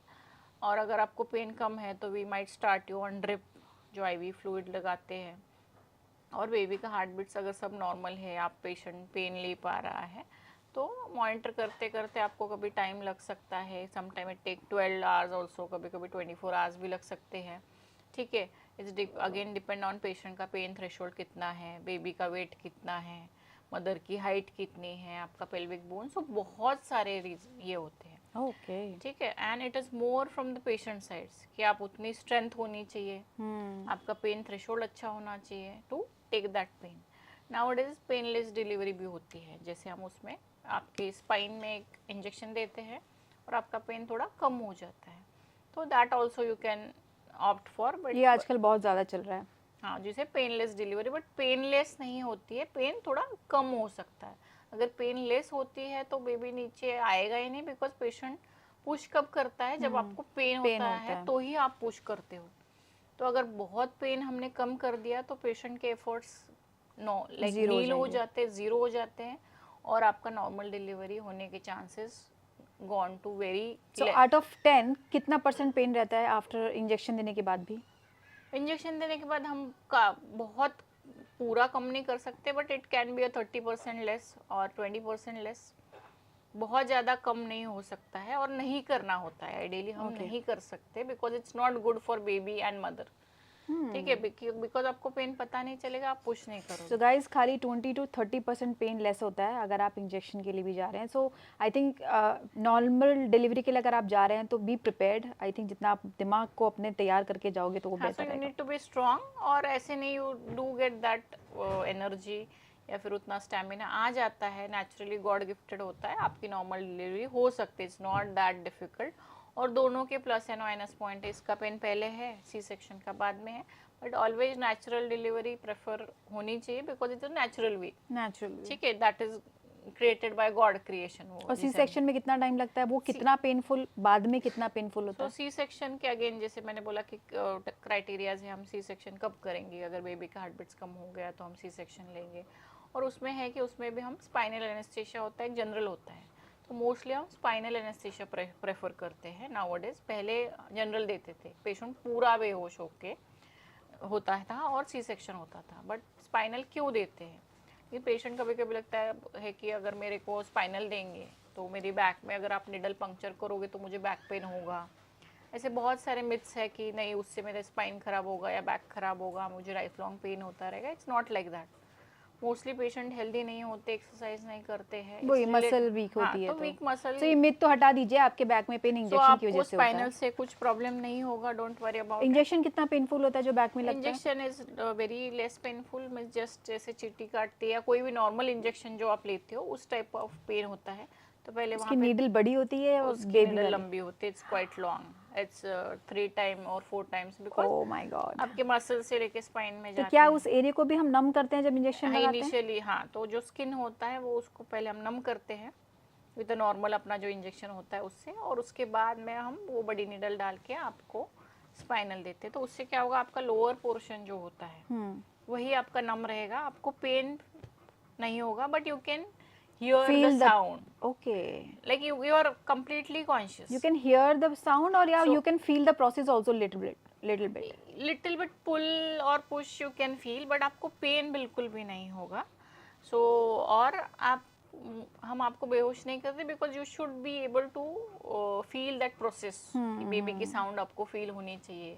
और अगर आपको पेन कम है तो we might start you on drip, जो आईवी फ्लूइड लगाते हैं। और बेबी का हार्ट बीट्स अगर सब नॉर्मल है, आप पेशेंट पेन ले पा रहा है, तो मॉनिटर करते करते आपको कभी टाइम लग सकता है, some time it take 12 hours also, कभी कभी 24 आवर्स भी लग सकते हैं। ठीक है, it's again depend on patient का पेन थ्रेशोल्ड कितना है, बेबी का वेट कितना है, मदर की हाइट कितनी है, आपका पेल्विक बोन, सो बहुत सारे ये होते हैं। ओके। ठीक है, and it is more from the patient sides कि आप उतनी स्ट्रेंथ होनी चाहिए, आपका पेन थ्रेशोल्ड अच्छा होना चाहिए to take that pain. Nowadays painless delivery भी होती है, जैसे हम उसमें आपके स्पाइन में एक इंजेक्शन देते हैं और आपका पेन थोड़ा कम हो जाता है, तो that also you can opt for. But ये आजकल बहुत ज़्यादा चल रहा है। हाँ, जिसे पेनलेस डिलीवरी, बट पेनलेस नहीं होती है, पेन थोड़ा कम हो सकता है। अगर पेनलेस होती है तो बेबी नीचे आएगा ही नहीं, बिकॉज पेशेंट पुश कब करता है, जब आपको पेन होता है तो ही आप पुश करते हो। तो अगर बहुत पेन हमने कम कर दिया तो पेशेंट के एफर्ट्स लाइक नील हो जाते हैं, जीरो हो जाते हैं, और आपका नॉर्मल डिलीवरी होने के chances gonna vary so. Out of ऑफ 10 कितना % पेन रहता है आफ्टर इंजेक्शन देने के बाद भी? इंजेक्शन देने के बाद हम का बहुत पूरा कम नहीं कर सकते, but it can be a 30% less और 20% लेस। बहुत ज़्यादा कम नहीं हो सकता है और नहीं करना होता है, आइडियली हम नहीं कर सकते, because it's not good for baby and mother. ठीक है, बिकॉज आपको पेन पता नहीं चलेगा, आप पुश नहीं करोगे। सो गाइस खाली 20 to 30% पेन लेस होता है अगर आप इंजेक्शन के लिए भी जा रहे हैं। सो आई थिंक नॉर्मल डिलीवरी के लिए अगर आप जा रहे हैं तो बी प्रिपेयर्ड। आई थिंक जितना आप दिमाग को अपने तैयार करके जाओगे तो वो हाँ, बेहतर सो यू रहेगा। नीड टू बी स्ट्रांग, और ऐसे नहीं you do get that energy या फिर उतना स्टेमिना आ जाता है, नेचुरली गॉड गिफ्टेड होता है, आपकी नॉर्मल डिलीवरी हो सकती है, इट्स नॉट दैट डिफिकल्ट। और दोनों के प्लस एंड माइनस पॉइंट है, इसका पेन पहले है, सी सेक्शन का बाद में है, but always natural delivery prefer होनी चाहिए, because it's natural way. Naturally. ठीक है, that is created by God creation. और सी सेक्शन में कितना टाइम लगता है, वो कितना पेनफुल, बाद में कितना पेनफुल होता तो है? सी सेक्शन के अगेन जैसे मैंने बोला कि क्राइटेरियाज है, हम सी सेक्शन कब करेंगे, अगर बेबी का हार्ट बीट्स कम हो गया तो हम सी सेक्शन लेंगे। और उसमें है कि उसमें भी हम स्पाइनल एनेस्थीसिया होता है, एक जनरल होता है, तो मोस्टली हम स्पाइनल एनेस्थीसिया प्रेफर करते हैं नाउअडेज। पहले जनरल देते थे, पेशेंट पूरा बेहोश होके होता था और सी सेक्शन होता था, बट स्पाइनल क्यों देते हैं? ये पेशेंट कभी कभी लगता है कि अगर मेरे को स्पाइनल देंगे तो मेरी बैक में अगर आप निडल पंक्चर करोगे तो मुझे बैक पेन होगा। ऐसे बहुत सारे मिथ्स है कि नहीं उससे मेरा स्पाइन खराब होगा या बैक खराब होगा, मुझे लाइफ लॉन्ग पेन होता रहेगा। It's not like that. Mostly patient healthy नहीं होते, एक्सरसाइज नहीं करते हैं, वही मसल वीक होती है, तो वीक मसल। तो ये मिथ तो हटा दीजिए, आपके बैक में पेन इंजेक्शन की वजह से होता है। स्पाइनल से कुछ प्रॉब्लम नहीं होगा, डोंट वरी अबाउट। इंजेक्शन कितना पेनफुल होता है जो बैक में लगता है? Injection is very less painful, means just जैसे चींटी काटती है या कोई भी नॉर्मल इंजेक्शन जो आप लेते हो उस टाइप ऑफ पेन होता है। तो पहले वहाँ पे नीडल बड़ी होती है और उसकी बेबी नीडल लंबी होती है, it's quite long, it's 3 time और 4 times, because oh my God. आपके मसल से लेके स्पाइन में तो जाती क्या है। उस एरिया को भी हम नम करते हैं जब इंजेक्शन लगाते हैं? इनिशियली हाँ, तो जो स्किन होता है वो उसको पहले हम नम करते हैं विद नॉर्मल अपना जो इंजेक्शन होता है उससे, और उसके बाद में हम वो बड़ी नीडल डाल के आपको स्पाइनल देते हैं। तो उससे क्या होगा, आपका लोअर पोर्शन जो होता है वही आपका नम रहेगा, आपको पेन नहीं होगा, but you can hear the sound. Okay. Like you are completely conscious. You can hear the sound, or yeah, So- you can feel the process also little bit. Little bit pull और push you can feel, but आपको pen बिल्कुल भी नहीं होगा। So और हम आपको बेहोश नहीं करते, because you should be able to feel that process, baby की साउंड आपको फील होनी चाहिए।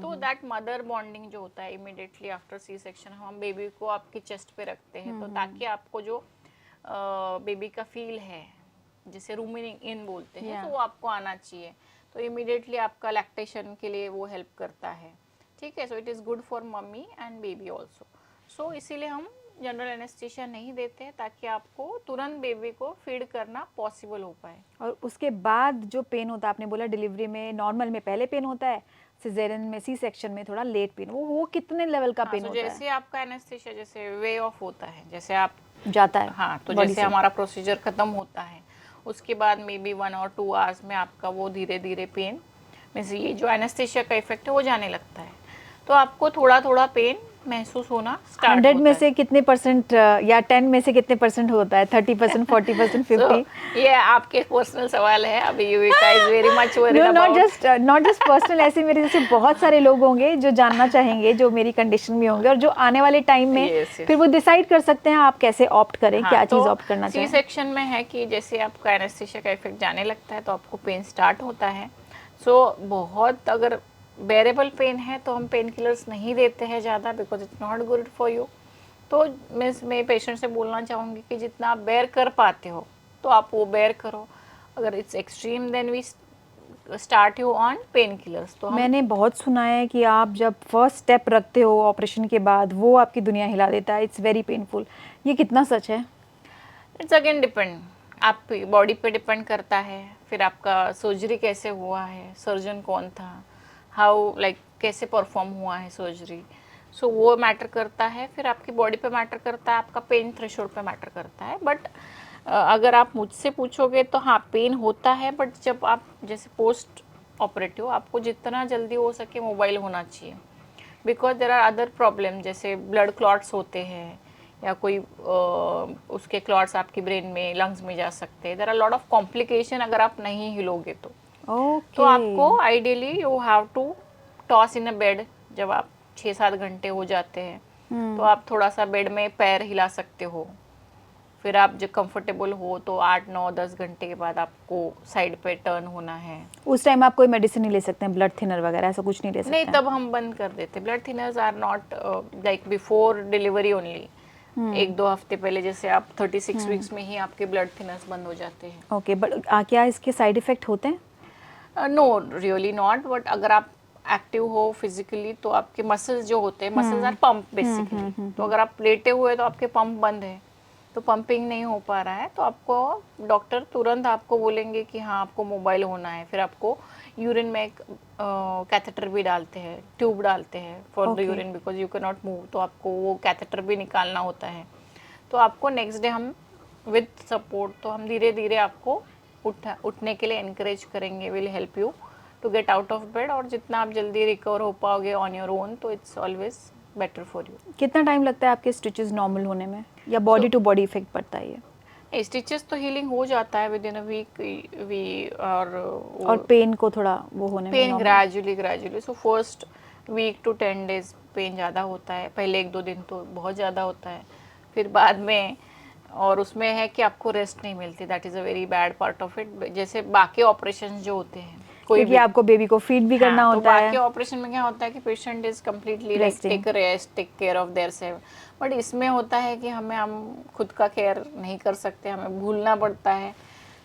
तो दैट मदर बॉन्डिंग जो होता है इमिडिएटली आफ्टर सी सेक्शन, हम बेबी को आपकी चेस्ट पे रखते हैं, तो ताकि आपको जो बेबी का फील है जिसे रूमिंग इन बोलते हैं, Yeah. तो वो आपको आना चाहिए, तो इमिडिएटली आपका लैक्टेशन के लिए वो हेल्प करता है, ठीक है। So it is good for mummy and baby also. So इसीलिए हम जनरल एनेस्थीसिया नहीं देते हैं, ताकि आपको तुरंत बेबी को फीड करना पॉसिबल हो पाए। और उसके बाद जो पेन होता है, आपने बोला डिलीवरी में नॉर्मल में पहले पेन होता है, सिजेरियन में सी सेक्शन में थोड़ा लेट पेन, वो कितने लेवल का पेन तो होता जैसे आपका एनेस्थीसिया जैसे वे ऑफ होता है, जैसे आप है जाता है? हाँ, तो body जैसे से। हमारा प्रोसीजर खत्म होता है, उसके बाद मे बी 1 और 2 आवर्स में आपका वो धीरे धीरे पेन, मीन्स ये जो एनेस्थीसिया का इफेक्ट है वो जाने लगता है, तो आपको थोड़ा थोड़ा पेन महसूस होना स्टार्ट 100 होता में है। से कितने परसेंट या 10 में से कितने परसेंट होता है? 30%, 40%, 50? ये आपके पर्सनल सवाल है, अभी Yuvika is very much worried no, about. Not just personal, ऐसे मेरे जैसे बहुत सारे लोग होंगे जो जानना चाहेंगे, जो मेरी कंडीशन में होंगे और जो आने वाले टाइम में Yes, yes. फिर वो डिसाइड कर सकते हैं आप कैसे ऑप्ट करें, हाँ, क्या तो चीज़ ऑप्ट करना सी चाहें। सेक्शन में है कि जैसे आपका एनेस्थीसिया का इफेक्ट जाने लगता है तो आपको पेन स्टार्ट होता है। सो बहुत अगर बेरेबल पेन है तो हम पेन किलर्स नहीं देते हैं ज़्यादा, because it's not good for you. तो मैं पेशेंट से बोलना चाहूँगी कि जितना आप बेयर कर पाते हो तो आप वो बेयर करो। अगर it's extreme then we start you on painkillers. तो हम मैंने बहुत सुना है कि आप जब फर्स्ट स्टेप रखते हो ऑपरेशन के बाद, वो आपकी दुनिया हिला देता है, इट्स वेरी पेनफुल। ये कितना सच है? इट्स अगेन डिपेंड, आप बॉडी पे डिपेंड करता है, फिर आपका सर्जरी कैसे हुआ है, सर्जन कौन था, हाउ लाइक कैसे परफॉर्म हुआ है सर्जरी, सो वो मैटर करता है। फिर आपकी बॉडी पे मैटर करता है, आपका पेन थ्रेशोल्ड पे मैटर करता है। बट अगर आप मुझसे पूछोगे तो हाँ पेन होता है, बट जब आप जैसे पोस्ट ऑपरेटिव आपको जितना जल्दी हो सके मोबाइल होना चाहिए, because there are other problem, जैसे ब्लड क्लॉट्स होते हैं या कोई उसके क्लॉट्स आपकी ब्रेन में लंग्स में जा सकते हैं। There are lot of complication अगर आप नहीं हिलोगे तो। ओके। तो आपको ideally you have to toss in a bed. जब आप 6-7 घंटे हो जाते हैं तो आप थोड़ा सा बेड में पैर हिला सकते हो। फिर आप जब कंफर्टेबल हो तो 8-9-10 घंटे के बाद आपको साइड पे टर्न होना है। उस टाइम आप कोई मेडिसिन नहीं ले सकते हैं, ब्लड थिनर वगैरह ऐसा कुछ नहीं ले सकते नहीं, हैं? तब हम बंद कर देते। Blood thinners are not like before delivery only. 1-2 हफ्ते पहले जैसे आप 36 वीक्स में ही आपके ब्लड थिनर्स बंद हो जाते हैं। ओके, बट क्या इसके साइड इफेक्ट होते हैं? No, really not. बट अगर आप एक्टिव हो फिजिकली तो आपके मसल्स जो होते हैं, मसल्स आर पंप बेसिकली। तो अगर आप लेटे हुए तो आपके पंप बंद है, तो पंपिंग नहीं हो पा रहा है, तो आपको डॉक्टर तुरंत आपको बोलेंगे कि हाँ आपको मोबाइल होना है। फिर आपको यूरिन में एक कैथेटर भी डालते हैं, ट्यूब डालते हैं for the Okay. Urine, because you can not move, तो आपको वो कैथेटर भी निकालना होता है। तो आपको नेक्स्ट डे हम विद सपोर्ट, तो हम धीरे धीरे आपको उठने के लिए इनकरेज करेंगे, will help you to get out of bed. और जितना आप जल्दी रिकवर हो पाओगे ऑन योर ओन, तो it's always better for you. कितना टाइम लगता है आपके स्टिचेस नॉर्मल होने में, या बॉडी टू बॉडी इफेक्ट पड़ता है ये? स्टिचेस तो हीलिंग हो जाता है विद इन अ वीक। और पेन को थोड़ा वो होने में pain normal? Gradually so first week to 10 days pain ज़्यादा होता है, पहले 1-2 दिन तो बहुत ज़्यादा होता है, फिर बाद में। और उसमें है कि आपको रेस्ट नहीं मिलती, that is a very bad part of it. जैसे बाकी ऑपरेशन जो होते हैं, कोई क्योंकि भी, आपको बेबी को फीड भी करना हाँ, तो होता है। बाकी ऑपरेशन में क्या होता है कि patient is completely like Resting. Take rest, take care of their self. But इसमें होता है कि हम खुद का केयर नहीं कर सकते, हमें भूलना पड़ता है।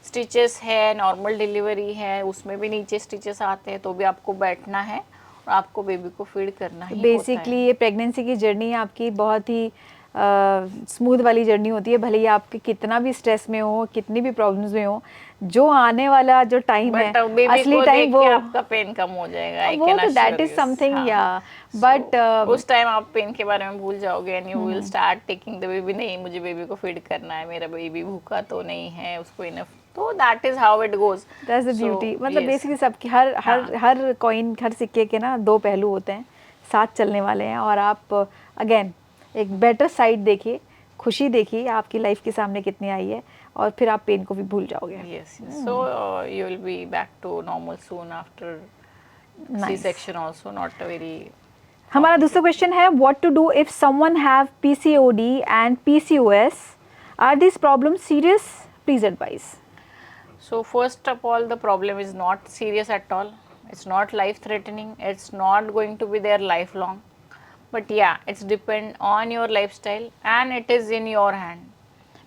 स्टिचेस है, नॉर्मल डिलीवरी है, उसमें भी नीचे स्टिचेस आते हैं, तो भी आपको बैठना है और आपको बेबी को फीड करना ही होता है। बेसिकली ये प्रेगनेंसी की जर्नी आपकी बहुत ही स्मूथ वाली जर्नी होती है, भले ही आपके कितना भी स्ट्रेस में हो, कितनी भी प्रॉब्लम्स में हो, जो आने वाला जो टाइम है, बट बेबी असली को टाइम देख वो के आपका पेन कम हो जाएगा। I वो can तो that assure is you. Something, हाँ. या So, बट उस टाइम आप पेन के बारे में भूल जाओगे and you will start taking the baby. नहीं, मुझे बेबी को फीड करना है, मेरा बेबी भूखा तो नहीं है, उसको इनफ। तो that is how it goes. That's the beauty. मतलब बेसिकली सबकी हर कॉइन, हर सिक्के के ना दो पहलू होते हैं, साथ चलने वाले हैं। और आप अगेन एक बेटर साइड देखिए, खुशी देखिए आपकी लाइफ के सामने कितनी आई है, और फिर आप पेन को भी भूल जाओगे। Yes. So you will be back to normal soon after C-section also. Not a very हमारा दूसरा क्वेश्चन है, what to do if someone have PCOD and PCOS, are this problem serious, please advise. So first of all, the problem is not serious at all. It's not life threatening. It's not going to be there lifelong. But yeah, it's depend on your lifestyle and it is in your hand.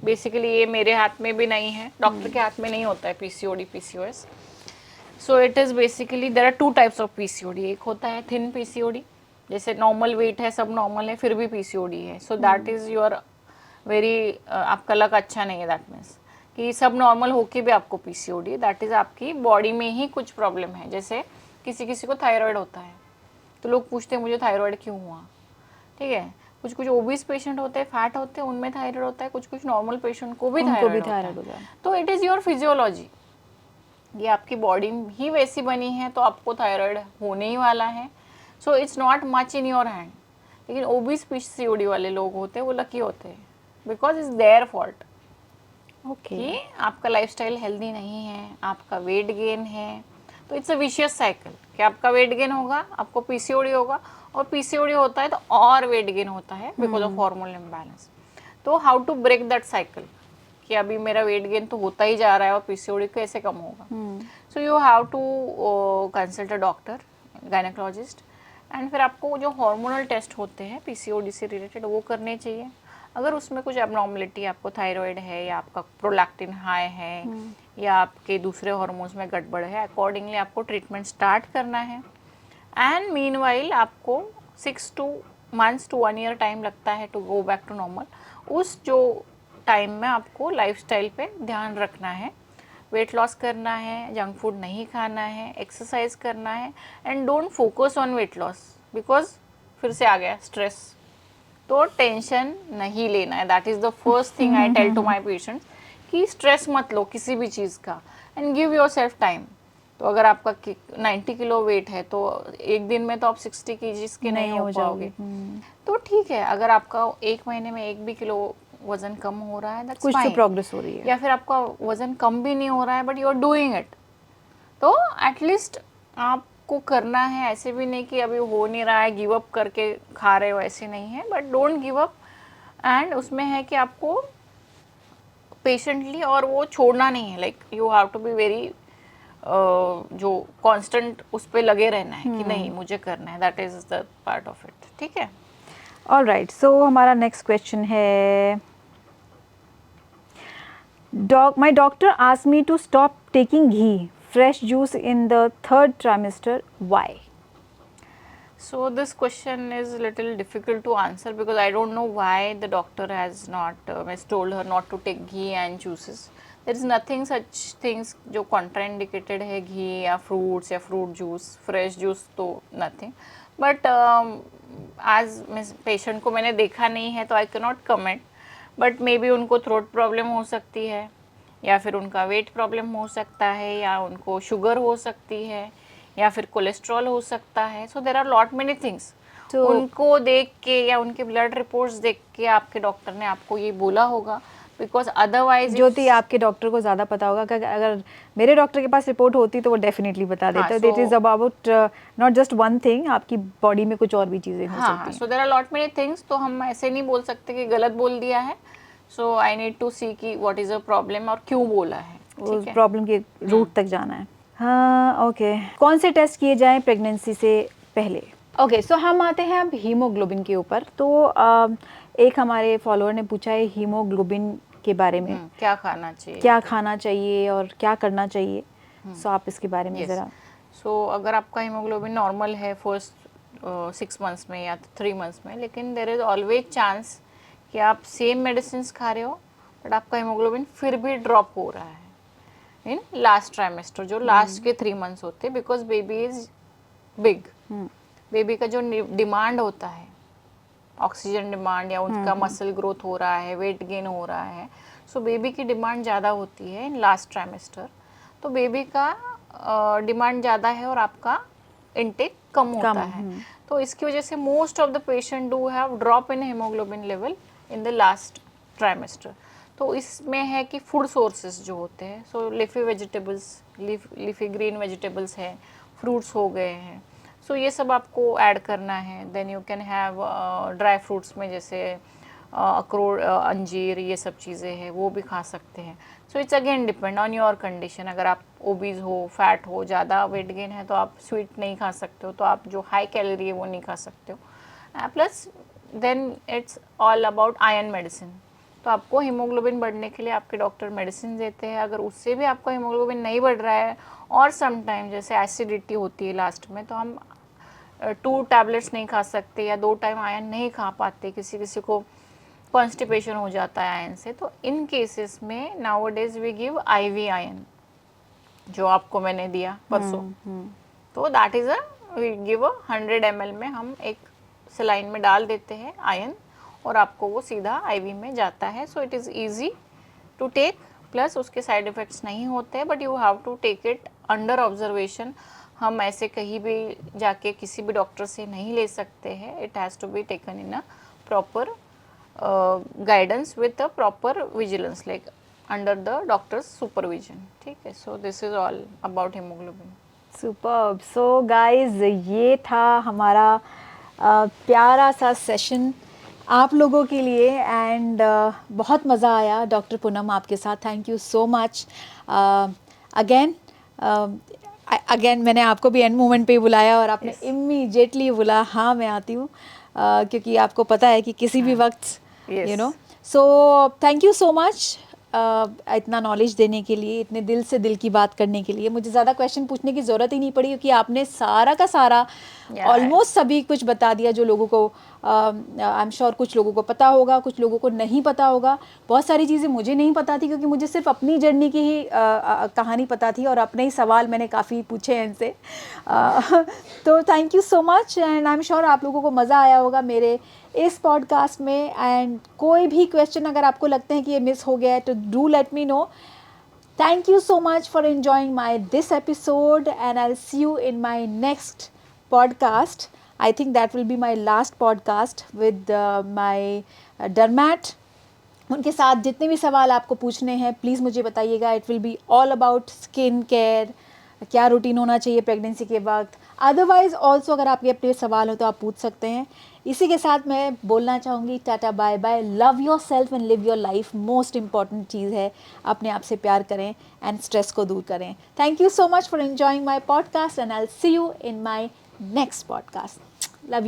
Basically ये मेरे हाथ में भी नहीं है, doctor के हाथ में नहीं होता है PCOD PCOS. So it is basically there are two types of PCOD. एक होता है थिन पीसीओडी, जैसे नॉर्मल वेट है, सब नॉर्मल है, फिर भी पीसीओडी है. So that is your very, आपका लक अच्छा नहीं है. दैट मीन्स कि सब नॉर्मल होके भी आपको पीसीओडी, दैट इज़ आपकी बॉडी में ही कुछ प्रॉब्लम है. जैसे किसी किसी को थायराइड होता है, तो लोग पूछते हैं मुझे थायराइड क्यों हुआ. ठीक है, कुछ कुछ ओबीस पेशेंट होते हैं, फैट होते हैं, उनमें थायराइड होता है. कुछ कुछ नॉर्मल पेशेंट को भी उनको भी थायराइड थायराइड होता होता है. है. तो इट इज़ योर फिजियोलॉजी. ये आपकी बॉडी ही वैसी बनी है तो आपको थायराइड होने ही वाला है. So it's not much in your hand. लेकिन ओबीस पीसीओडी वाले लोग होते हैं वो लकी होते हैं, because it's their fault okay. कि आपका लाइफस्टाइल हेल्दी नहीं है, आपका वेट गेन है. तो इट्स अ विशियस साइकिल कि आपका वेट गेन होगा, आपको पीसीओडी होगा, और पीसीओडी होता है तो और वेट गेन होता है बिकॉज ऑफ हार्मोनल इम्बैलेंस. तो how to break that cycle कि अभी मेरा वेट गेन तो होता ही जा रहा है और पीसीओडी कैसे कम होगा. So you have to consult a doctor, gynaecologist. And फिर आपको जो हार्मोनल टेस्ट होते हैं पीसीओडी से रिलेटेड वो करने चाहिए. अगर उसमें कुछ एबनॉर्मलिटी, आपको थायराइड है या आपका प्रोलैक्टिन हाई है या आपके दूसरे हार्मोन्स में गड़बड़ है, अकॉर्डिंगली आपको ट्रीटमेंट स्टार्ट करना है. एंड मीनवाइल आपको 6 months to 1 year टाइम लगता है to go back to normal. उस जो टाइम में आपको लाइफस्टाइल पे ध्यान रखना है, वेट लॉस करना है, जंक फूड नहीं खाना है, एक्सरसाइज करना है. And don't focus on weight loss, because फिर से आ गया स्ट्रेस. तो टेंशन नहीं लेना है. That is the first thing I tell to my patients कि स्ट्रेस मत लो किसी भी चीज़ का, and give yourself time. तो अगर आपका 90 किलो वेट है तो एक दिन में तो आप 60 kgs के नहीं हो पाओगे. तो ठीक है, अगर आपका एक महीने में 1 भी किलो वजन कम हो रहा है, कुछ तो प्रोग्रेस हो रही है. या फिर आपका वजन कम भी नहीं हो रहा है but you are doing it, तो एटलीस्ट आपको करना है. ऐसे भी नहीं कि अभी हो नहीं रहा है गिव अप करके खा रहे हो, ऐसे नहीं है. But don't give up. And उसमें है कि आपको पेशेंटली और वो छोड़ना नहीं है. Like you have to be very जो कांस्टेंट उस पे लगे रहना है कि नहीं मुझे करना है. That is the part of it. ठीक है. ऑलराइट, सो हमारा नेक्स्ट क्वेश्चन है, my doctor asked me to stop taking ghee fresh juice in the 3rd trimester. Why? So this question is a little difficult to answer because I don't know why the doctor has not told her not to take ghee and juices. There is nothing such things जो contraindicated है घी या fruits या fruit juice, fresh juice तो nothing. But as patient को मैंने देखा नहीं है तो I cannot comment. But maybe उनको throat problem हो सकती है, या फिर उनका weight problem हो सकता है, या उनको sugar हो सकती है, या फिर कोलेस्ट्रॉल हो सकता है. So there are lot many things. उनको देख के या उनके ब्लड रिपोर्ट्स देख के आपके डॉक्टर ने आपको ये बोला होगा, बिकॉज अदरवाइज ज्योति आपके डॉक्टर को ज़्यादा पता होगा कि अगर मेरे डॉक्टर के पास रिपोर्ट होती तो वो डेफिनेटली बता देता. That is about not just one thing, आपकी बॉडी में कुछ और भी चीज़ें हो सकती हैं. So there are lot many things. तो हम ऐसे नहीं बोल सकते कि गलत बोल दिया है. सो आई नीड टू सी कि व्हाट इज अ प्रॉब्लम और क्यों बोला है. उस प्रॉब्लम के रूट तक जाना है. हाँ, ओके. कौन से टेस्ट किए जाएं प्रेगनेंसी से पहले? ओके, सो हम आते हैं अब हीमोग्लोबिन के ऊपर. तो एक हमारे फॉलोअर ने पूछा है हीमोग्लोबिन के बारे में, क्या खाना चाहिए, क्या खाना चाहिए और क्या करना चाहिए. सो आप इसके बारे में ज़रा. सो अगर आपका हीमोग्लोबिन नॉर्मल है फर्स्ट 6 months में या 3 months में, लेकिन देर इज़ ऑलवेज चांस कि आप सेम मेडिसिन खा रहे हो बट आपका हीमोग्लोबिन फिर भी ड्रॉप हो रहा है इन लास्ट ट्राइमेस्टर, जो लास्ट के 3 months होते हैं. Because baby is big. Baby का जो डिमांड होता है, ऑक्सीजन डिमांड या उनका मसल ग्रोथ हो रहा है, वेट गेन हो रहा है, सो बेबी की डिमांड ज़्यादा होती है इन लास्ट ट्राइमेस्टर. तो बेबी का डिमांड ज़्यादा है और आपका इनटेक कम होता है. तो इसकी वजह से most of the patient do have drop in haemoglobin level in the last trimester. तो इसमें है कि फूड सोर्सेज जो होते हैं, so leafy vegetables, leafy green vegetables हैं, फ्रूट्स हो गए हैं, सो ये सब आपको ऐड करना है. Then you can have dry fruits में जैसे अखरोट, अंजीर, ये सब चीज़ें हैं वो भी खा सकते हैं. So it's again depend on your condition. अगर आप ओबीज हो, फैट हो, ज़्यादा वेट गेन है तो आप स्वीट नहीं खा सकते हो, तो आप जो हाई कैलोरी है वो नहीं खा सकते हो. Plus then it's all about iron medicine. तो आपको हीमोग्लोबिन बढ़ने के लिए आपके डॉक्टर मेडिसिन देते हैं। अगर उससे भी आपका हीमोग्लोबिन नहीं बढ़ रहा है और समटाइम जैसे एसिडिटी होती है लास्ट में, तो हम 2 टैबलेट्स नहीं खा सकते या 2 टाइम आयरन नहीं खा पाते, किसी किसी को कॉन्स्टिपेशन हो जाता है आयरन से, तो इन केसेस में nowadays we give IV iron, जो आपको मैंने दिया परसों। तो that is we give 100 ml में हम एक सलाइन में डाल देते हैं आयरन, और आपको वो सीधा IV में जाता है। So it is easy to take, plus उसके साइड इफ़ेक्ट्स नहीं होते, but you have to take it under observation. हम ऐसे कहीं भी जाके किसी भी डॉक्टर से नहीं ले सकते हैं। It has to be taken in a proper guidance with a proper vigilance, like under the doctor's supervision. ठीक है, so this is all about haemoglobin. Superb. So guys, ये था हमारा प्यारा सा सेशन आप लोगों के लिए, एंड बहुत मज़ा आया डॉक्टर पूनम आपके साथ। Thank you so much. Again मैंने आपको भी एंड मोमेंट पे ही बुलाया और आपने इमीडिएटली बोला हाँ मैं आती हूँ, क्योंकि आपको पता है कि किसी भी वक्त you know. So thank you so much इतना नॉलेज देने के लिए, इतने दिल से दिल की बात करने के लिए। मुझे ज़्यादा क्वेश्चन पूछने की ज़रूरत ही नहीं पड़ी, क्योंकि आपने सारा का सारा ऑलमोस्ट सभी कुछ बता दिया जो लोगों को आई एम श्योर कुछ लोगों को पता होगा, कुछ लोगों को नहीं पता होगा। बहुत सारी चीज़ें मुझे नहीं पता थी, क्योंकि मुझे सिर्फ अपनी जर्नी की ही कहानी पता थी, और अपने ही सवाल मैंने काफ़ी पूछे हैं इनसे। तो thank you so much, and I am sure आप लोगों को मज़ा आया होगा मेरे इस पॉडकास्ट में। एंड कोई भी क्वेश्चन अगर आपको लगते हैं कि ये मिस हो गया है, तो do let me know. Thank you so much for enjoying this episode, and I'll see you in my next podcast. I think that will be my last podcast with my dermat. उनके साथ जितने भी सवाल आपको पूछने हैं please मुझे बताइएगा। It will be all about skin care, क्या रूटीन होना चाहिए प्रेगनेंसी के वक्त। अदरवाइज़ ऑल्सो अगर आपके अपने सवाल हो तो आप पूछ सकते हैं। इसी के साथ मैं बोलना चाहूँगी tata bye bye. Love yourself and live your life. Most important चीज़ है, अपने आप से प्यार करें एंड स्ट्रेस को दूर करें। Thank you so much for enjoying my podcast, and I will see you in my next podcast.